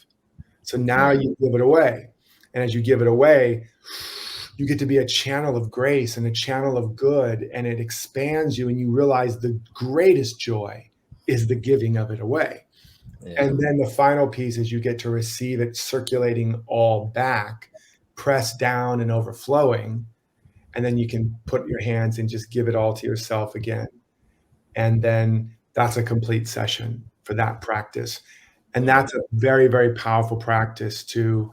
So now you give it away. And as you give it away, you get to be a channel of grace and a channel of good, and it expands you, and you realize the greatest joy is the giving of it away. Yeah. And then the final piece is you get to receive it circulating all back, pressed down and overflowing. And then you can put your hands and just give it all to yourself again. And then that's a complete session for that practice. And that's a very, very powerful practice to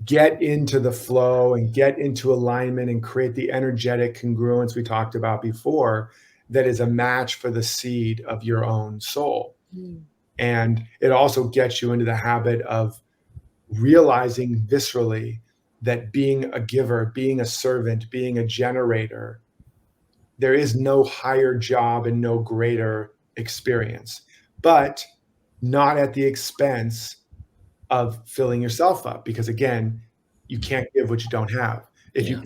get into the flow and get into alignment and create the energetic congruence we talked about before that is a match for the seed of your own soul. And it also gets you into the habit of realizing viscerally that being a giver, being a servant, being a generator, there is no higher job and no greater experience, but not at the expense of filling yourself up. Because again, you can't give what you don't have. If you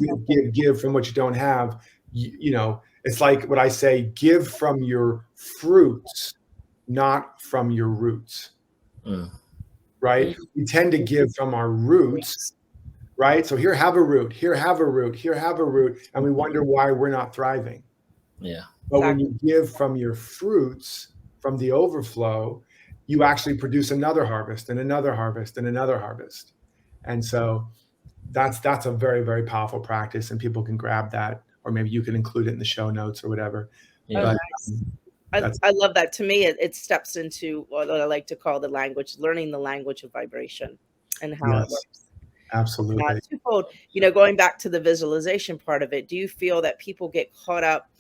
give from what you don't have, you know, it's like what I say, give from your fruits, not from your roots. Right? We tend to give from our roots, right? So here, have a root, here, have a root, here, have a root. And we wonder why we're not thriving. Yeah. But when you give from your fruits, from the overflow, you actually produce another harvest and another harvest and another harvest. And so that's a very, very powerful practice, and people can grab that, or maybe you can include it in the show notes or whatever. Yeah. But, I love that. To me, it steps into what I like to call the language, learning the language of vibration and how it works. Absolutely. Twofold, you know, going back to the visualization part of it, do you feel that people get caught up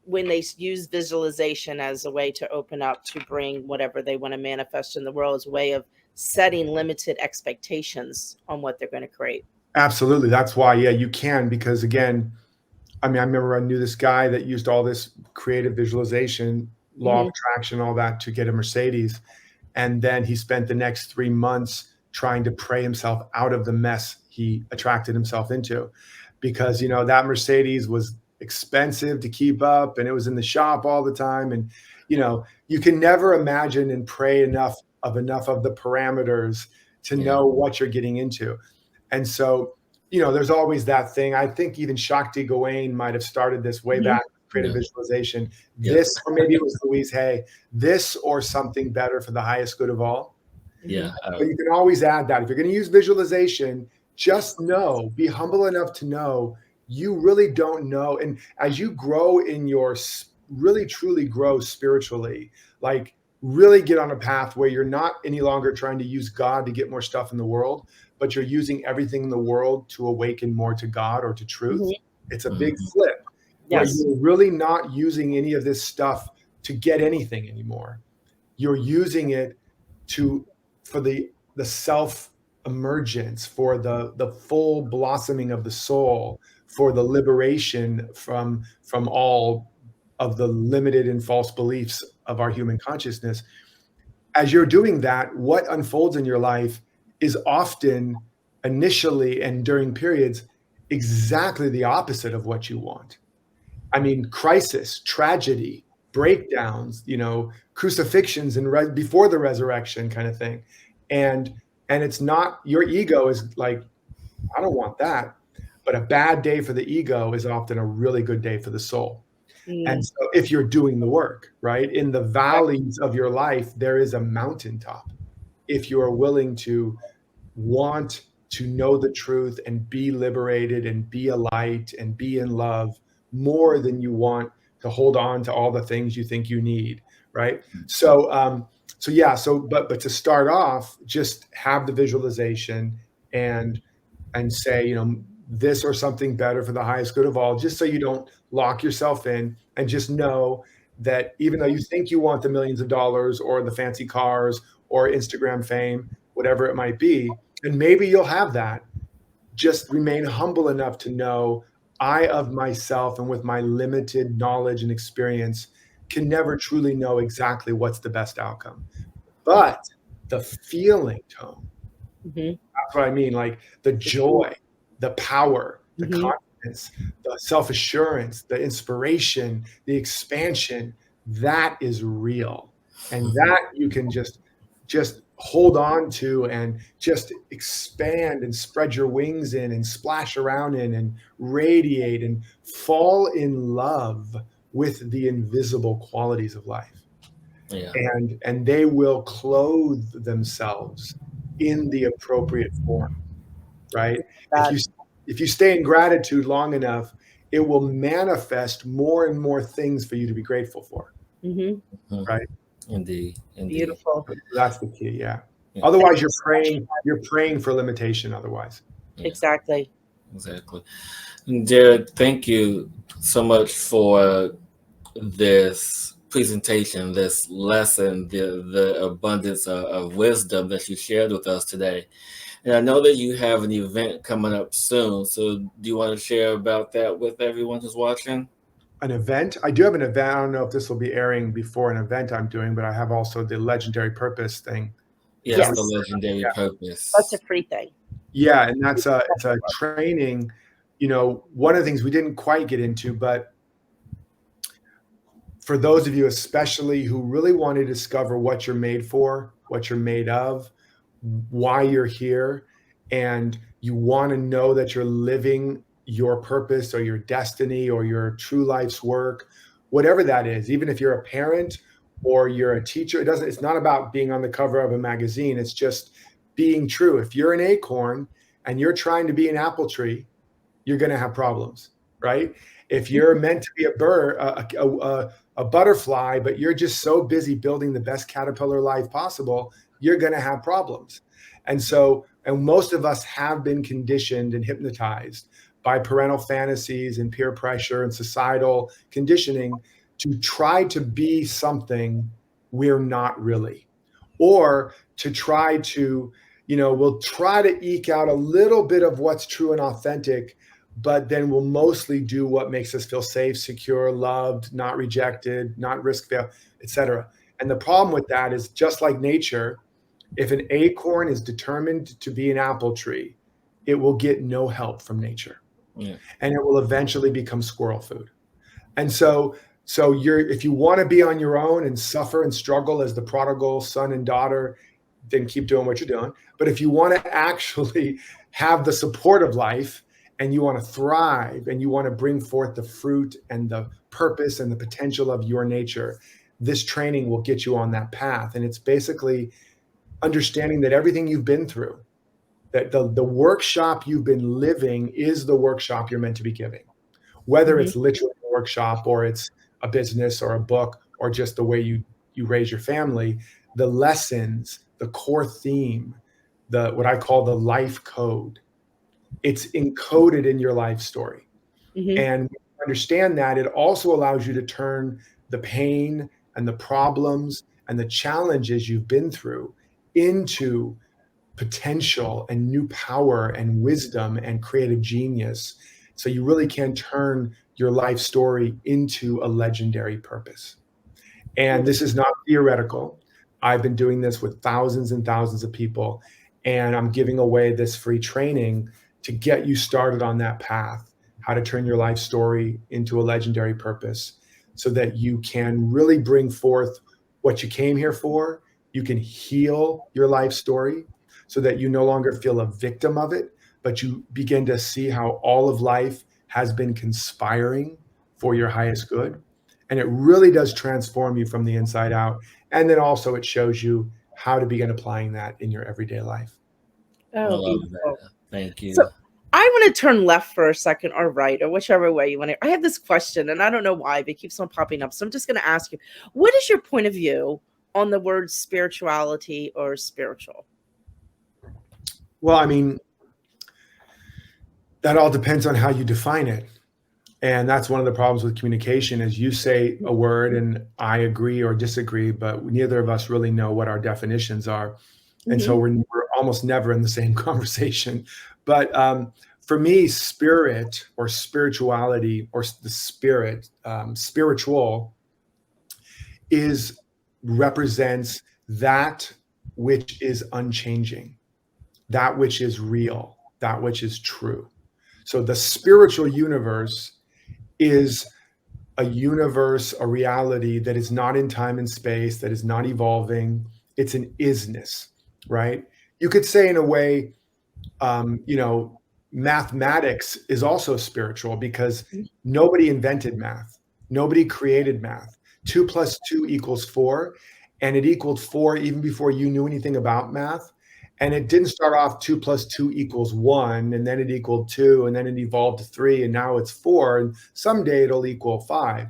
when they use visualization as a way to open up, to bring whatever they want to manifest in the world, as a way of setting limited expectations on what they're going to create? Absolutely. That's why, you can, because again, I mean, I remember I knew this guy that used all this creative visualization, law of attraction, all that to get a Mercedes. And then he spent the next 3 months trying to pray himself out of the mess he attracted himself into, because, you know, that Mercedes was expensive to keep up and it was in the shop all the time. And, you know, you can never imagine and pray enough of the parameters to know what you're getting into. And so, you know, there's always that thing. I think even Shakti Gawain might have started this way back, creative visualization. This, or maybe it was Louise Hay, this or something better for the highest good of all. Yeah. But you can always add that. If you're going to use visualization, just know, be humble enough to know you really don't know. And as you grow in your, really truly grow spiritually, like really get on a path where you're not any longer trying to use God to get more stuff in the world, but you're using everything in the world to awaken more to God or to truth. It's a big flip. Where you're really not using any of this stuff to get anything anymore. You're using it for the self-emergence, for the full blossoming of the soul, for the liberation from all of the limited and false beliefs of our human consciousness. As you're doing that, what unfolds in your life is often, initially and during periods, exactly the opposite of what you want. I mean, crisis, tragedy, breakdowns, you know, crucifixions and before the resurrection kind of thing. And it's not, your ego is like, I don't want that. But a bad day for the ego is often a really good day for the soul. And so if you're doing the work, right, in the valleys of your life, there is a mountaintop. If you are willing to want to know the truth and be liberated and be a light and be in love more than you want to hold on to all the things you think you need, right? So but to start off, just have the visualization and say, you know, this or something better for the highest good of all, just so you don't lock yourself in, and just know that even though you think you want the millions of dollars or the fancy cars or Instagram fame, whatever it might be, and maybe you'll have that, just remain humble enough to know, I of myself and with my limited knowledge and experience can never truly know exactly what's the best outcome. But the feeling tone, that's what I mean, like the joy, the power, the confidence, the self-assurance, the inspiration, the expansion, that is real. And that you can just hold on to and just expand and spread your wings in and splash around in and radiate and fall in love with the invisible qualities of life. And they will clothe themselves in the appropriate form, right? If you stay in gratitude long enough, it will manifest more and more things for you to be grateful for. Mm-hmm. right? Indeed. Beautiful. That's the key. Yeah. Yeah. Otherwise, you're praying for limitation. Otherwise. Yeah. Exactly. Derek, thank you so much for this presentation, this lesson, the abundance of wisdom that you shared with us today. And I know that you have an event coming up soon. So do you want to share about that with everyone who's watching? An event? I do have an event. I don't know if this will be airing before an event I'm doing, but I have also the Legendary Purpose thing. Yes, the Legendary Purpose. That's a free thing. Yeah, and it's a training. One of the things we didn't quite get into, but for those of you especially who really want to discover what you're made for, what you're made of, why you're here, and you want to know that you're living your purpose or your destiny or your true life's work, whatever that is, even if you're a parent or you're a teacher, it's not about being on the cover of a magazine. It's just being true. If you're an acorn and you're trying to be an apple tree, you're going to have problems, right? If you're meant to be a bird, a butterfly, but you're just so busy building the best caterpillar life possible, you're going to have problems. And most of us have been conditioned and hypnotized by parental fantasies and peer pressure and societal conditioning to try to be something we're not really, or to try to, we'll try to eke out a little bit of what's true and authentic, but then we'll mostly do what makes us feel safe, secure, loved, not rejected, not risk fail, etc. And the problem with that is, just like nature, if an acorn is determined to be an apple tree, it will get no help from nature. Yeah. And it will eventually become squirrel food. And so if you want to be on your own and suffer and struggle as the prodigal son and daughter, then keep doing what you're doing. But if you want to actually have the support of life, and you want to thrive, and you want to bring forth the fruit and the purpose and the potential of your nature, this training will get you on that path. And it's basically understanding that everything you've been through, that the workshop you've been living is the workshop you're meant to be giving. Whether it's literally a workshop, or it's a business or a book, or just the way you raise your family, the lessons, the core theme, what I call the life code, it's encoded in your life story. And when you understand that, it also allows you to turn the pain and the problems and the challenges you've been through into potential and new power and wisdom and creative genius. So you really can turn your life story into a legendary purpose. And this is not theoretical. I've been doing this with thousands and thousands of people, and I'm giving away this free training to get you started on that path, how to turn your life story into a legendary purpose, so that you can really bring forth what you came here for. You can heal your life story so that you no longer feel a victim of it, but you begin to see how all of life has been conspiring for your highest good. And it really does transform you from the inside out. And then also it shows you how to begin applying that in your everyday life. Oh, I love that. Thank you. So I want to turn left for a second, or right, or whichever way you want to. I have this question, and I don't know why, but it keeps on popping up. So I'm just going to ask you, what is your point of view on the word spirituality or spiritual? Well, I mean, that all depends on how you define it. And that's one of the problems with communication, is you say a word and I agree or disagree, but neither of us really know what our definitions are. And so we're almost never in the same conversation. But for me, spirit or spirituality, or the spirit, spiritual, represents that which is unchanging, that which is real, that which is true. So the spiritual universe is a universe, a reality that is not in time and space, that is not evolving. It's an isness, right? You could say, in a way, mathematics is also spiritual, because nobody invented math. Nobody created math. 2 + 2 = 4. And it equaled 4 even before you knew anything about math. And it didn't start off 2 + 2 = 1, and then it equaled 2, and then it evolved to 3, and now it's 4, and someday it'll equal 5.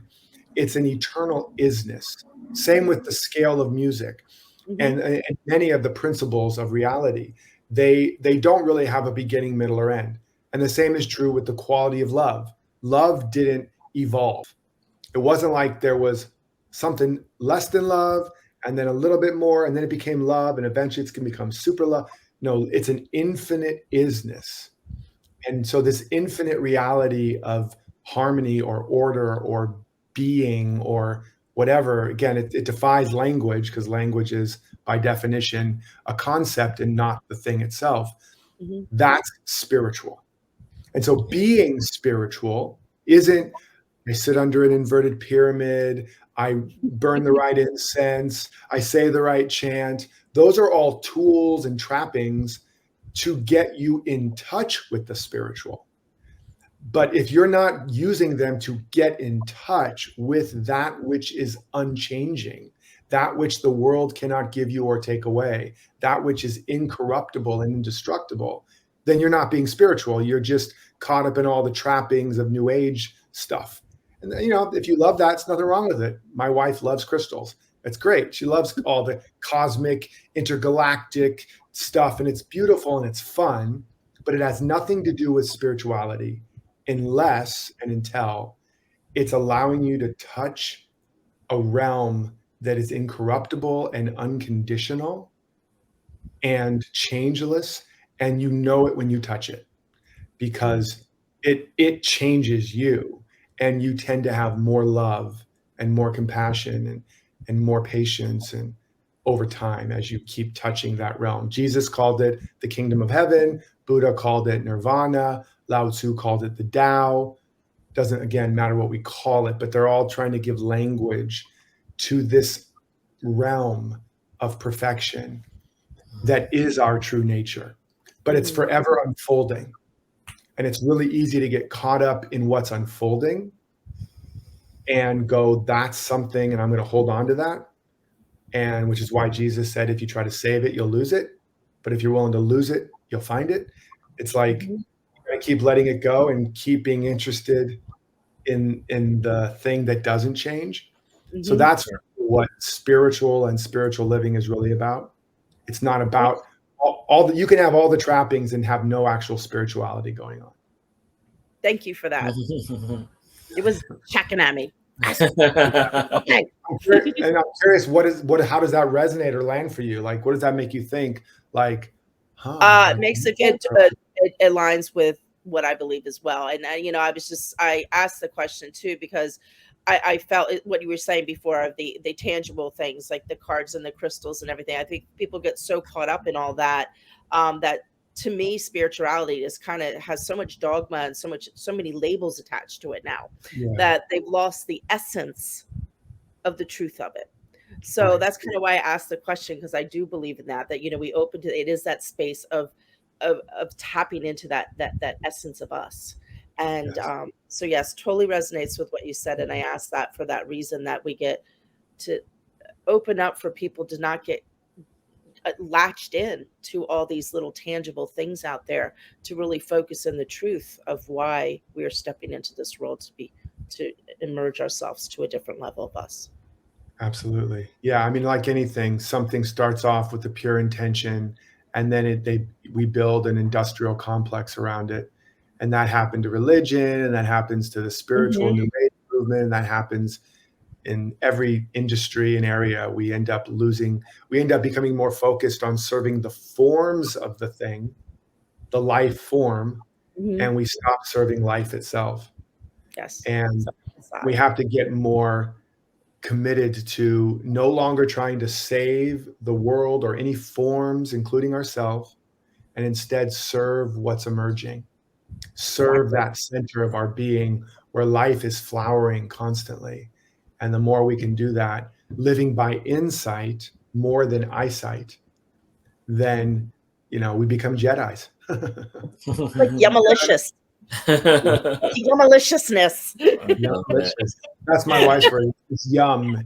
It's an eternal isness. Same with the scale of music. Mm-hmm. And many of the principles of reality, they don't really have a beginning, middle, or end. And the same is true with the quality of love. Love didn't evolve. It wasn't like there was something less than love and then a little bit more, and then it became love, and eventually it's going to become super love. No, it's an infinite isness. And so this infinite reality of harmony or order or being or whatever, again, it defies language, because language is by definition a concept and not the thing itself. Mm-hmm. That's spiritual. And so being spiritual isn't, I sit under an inverted pyramid, I burn the right incense, I say the right chant. Those are all tools and trappings to get you in touch with the spiritual. But if you're not using them to get in touch with that which is unchanging, that which the world cannot give you or take away, that which is incorruptible and indestructible, then you're not being spiritual. You're just caught up in all the trappings of New Age stuff. And if you love that, there's nothing wrong with it. My wife loves crystals. It's great. She loves all the cosmic, intergalactic stuff, and it's beautiful and it's fun, but it has nothing to do with spirituality unless and until it's allowing you to touch a realm that is incorruptible and unconditional and changeless, and you know it when you touch it, because it changes you, and you tend to have more love and more compassion and more patience and over time as you keep touching that realm. Jesus called it the kingdom of heaven. Buddha called it nirvana. Lao Tzu called it the Tao. Doesn't, again, matter what we call it, but they're all trying to give language to this realm of perfection that is our true nature. But it's forever unfolding. And it's really easy to get caught up in what's unfolding and go, that's something, and I'm going to hold on to that. And which is why Jesus said, if you try to save it, you'll lose it. But if you're willing to lose it, you'll find it. It's like, you gotta keep letting it go and keep being interested in the thing that doesn't change. Mm-hmm. So that's what spiritual and spiritual living is really about. It's not about you can have all the trappings and have no actual spirituality going on. Thank you for that. It was checking at me. Okay. And I'm curious, how does that resonate or land for you? Like, what does that make you think? Like, it makes it aligns with what I believe as well. And I asked the question too, because I felt what you were saying before of the tangible things like the cards and the crystals and everything. I think people get so caught up in all that, that to me, spirituality is has so much dogma and so many labels attached to it now, that they've lost the essence of the truth of it. So that's kind of why I asked the question, because I do believe in that we open to it is that space of tapping into that essence of us. And so yes, totally resonates with what you said. And I asked that for that reason, that we get to open up for people to not get latched in to all these little tangible things out there, to really focus in the truth of why we're stepping into this world to emerge ourselves to a different level of us. Absolutely. Yeah. I mean, like anything, something starts off with a pure intention, and then we build an industrial complex around it. And that happened to religion, and that happens to the spiritual New Age movement, and that happens in every industry and area. We end up becoming more focused on serving the forms of the thing, the life form, and we stop serving life itself. Yes. And we have to get more committed to no longer trying to save the world or any forms, including ourselves, and instead serve what's emerging. Serve that center of our being where life is flowering constantly. And the more we can do that, living by insight more than eyesight, then, we become Jedis. Like Yumalicious. Yumaliciousness. Yumalicious. That's my wife's word. It's yum.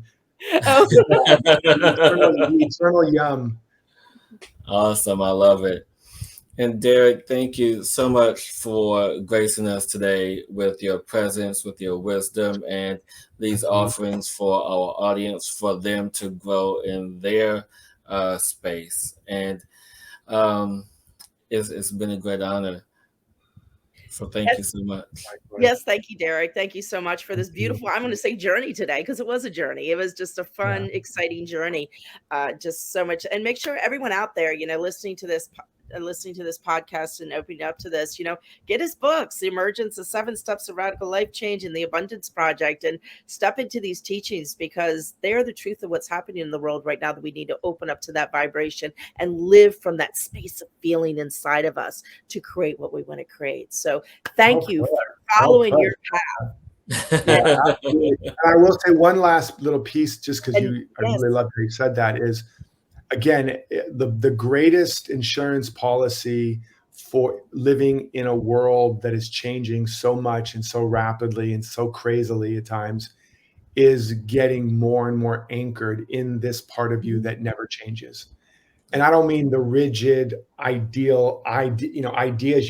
Eternal yum. Awesome. I love it. And Derek, thank you so much for gracing us today with your presence, with your wisdom, and these offerings for our audience, for them to grow in their space. And it's been a great honor. So thank you so much. Yes, thank you, Derek. Thank you so much for this beautiful, I'm going to say journey today, because it was a journey. It was just a fun, exciting journey. Just so much. And make sure everyone out there, listening to this podcast and opening up to this, get his books, The Emergence, The 7 Steps of Radical Life Change, and The Abundance Project, and step into these teachings, because they are the truth of what's happening in the world right now, that we need to open up to that vibration and live from that space of feeling inside of us to create what we want to create. So thank you for following your path. Yeah, absolutely. I will say one last little piece, just because I really love how you said that, is, again, the greatest insurance policy for living in a world that is changing so much and so rapidly and so crazily at times is getting more and more anchored in this part of you that never changes. And I don't mean the rigid ideas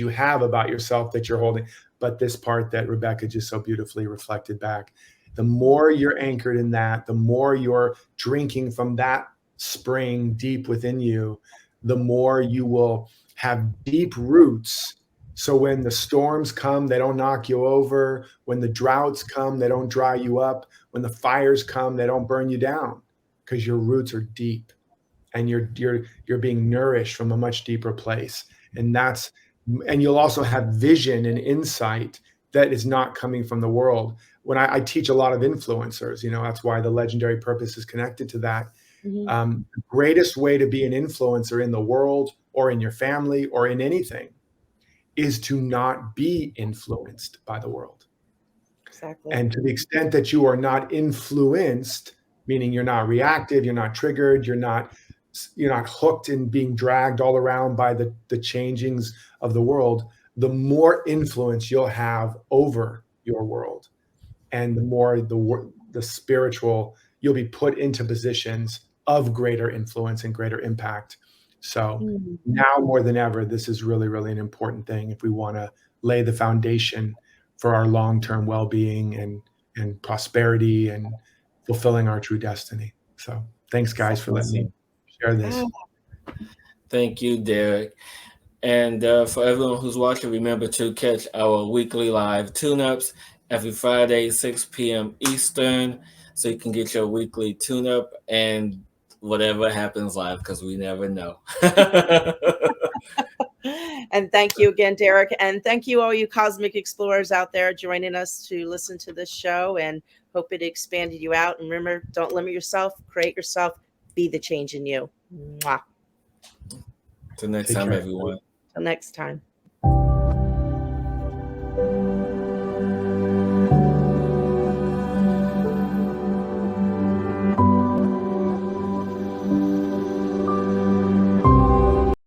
you have about yourself that you're holding, but this part that Rebecka just so beautifully reflected back. The more you're anchored in that, the more you're drinking from that spring deep within you, the more you will have deep roots. So when the storms come, they don't knock you over. When the droughts come, they don't dry you up. When the fires come, they don't burn you down, because your roots are deep and you're being nourished from a much deeper place. And you'll also have vision and insight that is not coming from the world. When I teach a lot of influencers, that's why the legendary purpose is connected to that. The greatest way to be an influencer in the world or in your family or in anything is to not be influenced by the world. Exactly. And to the extent that you are not influenced, meaning you're not reactive, you're not triggered, you're not hooked and being dragged all around by the changings of the world, the more influence you'll have over your world, and the more the spiritual, you'll be put into positions of greater influence and greater impact. So now more than ever, this is really, really an important thing if we want to lay the foundation for our long-term well-being and prosperity and fulfilling our true destiny. So thanks, guys, for letting me share this. Thank you, Derek. And for everyone who's watching, remember to catch our weekly live tune-ups every Friday, 6 p.m. Eastern, so you can get your weekly tune-up and whatever happens live, because we never know. And thank you again, Derek. And thank you, all you cosmic explorers out there joining us to listen to this show, and hope it expanded you out. And remember, don't limit yourself, create yourself, be the change in you. Mwah. Till next time, everyone. Till next time.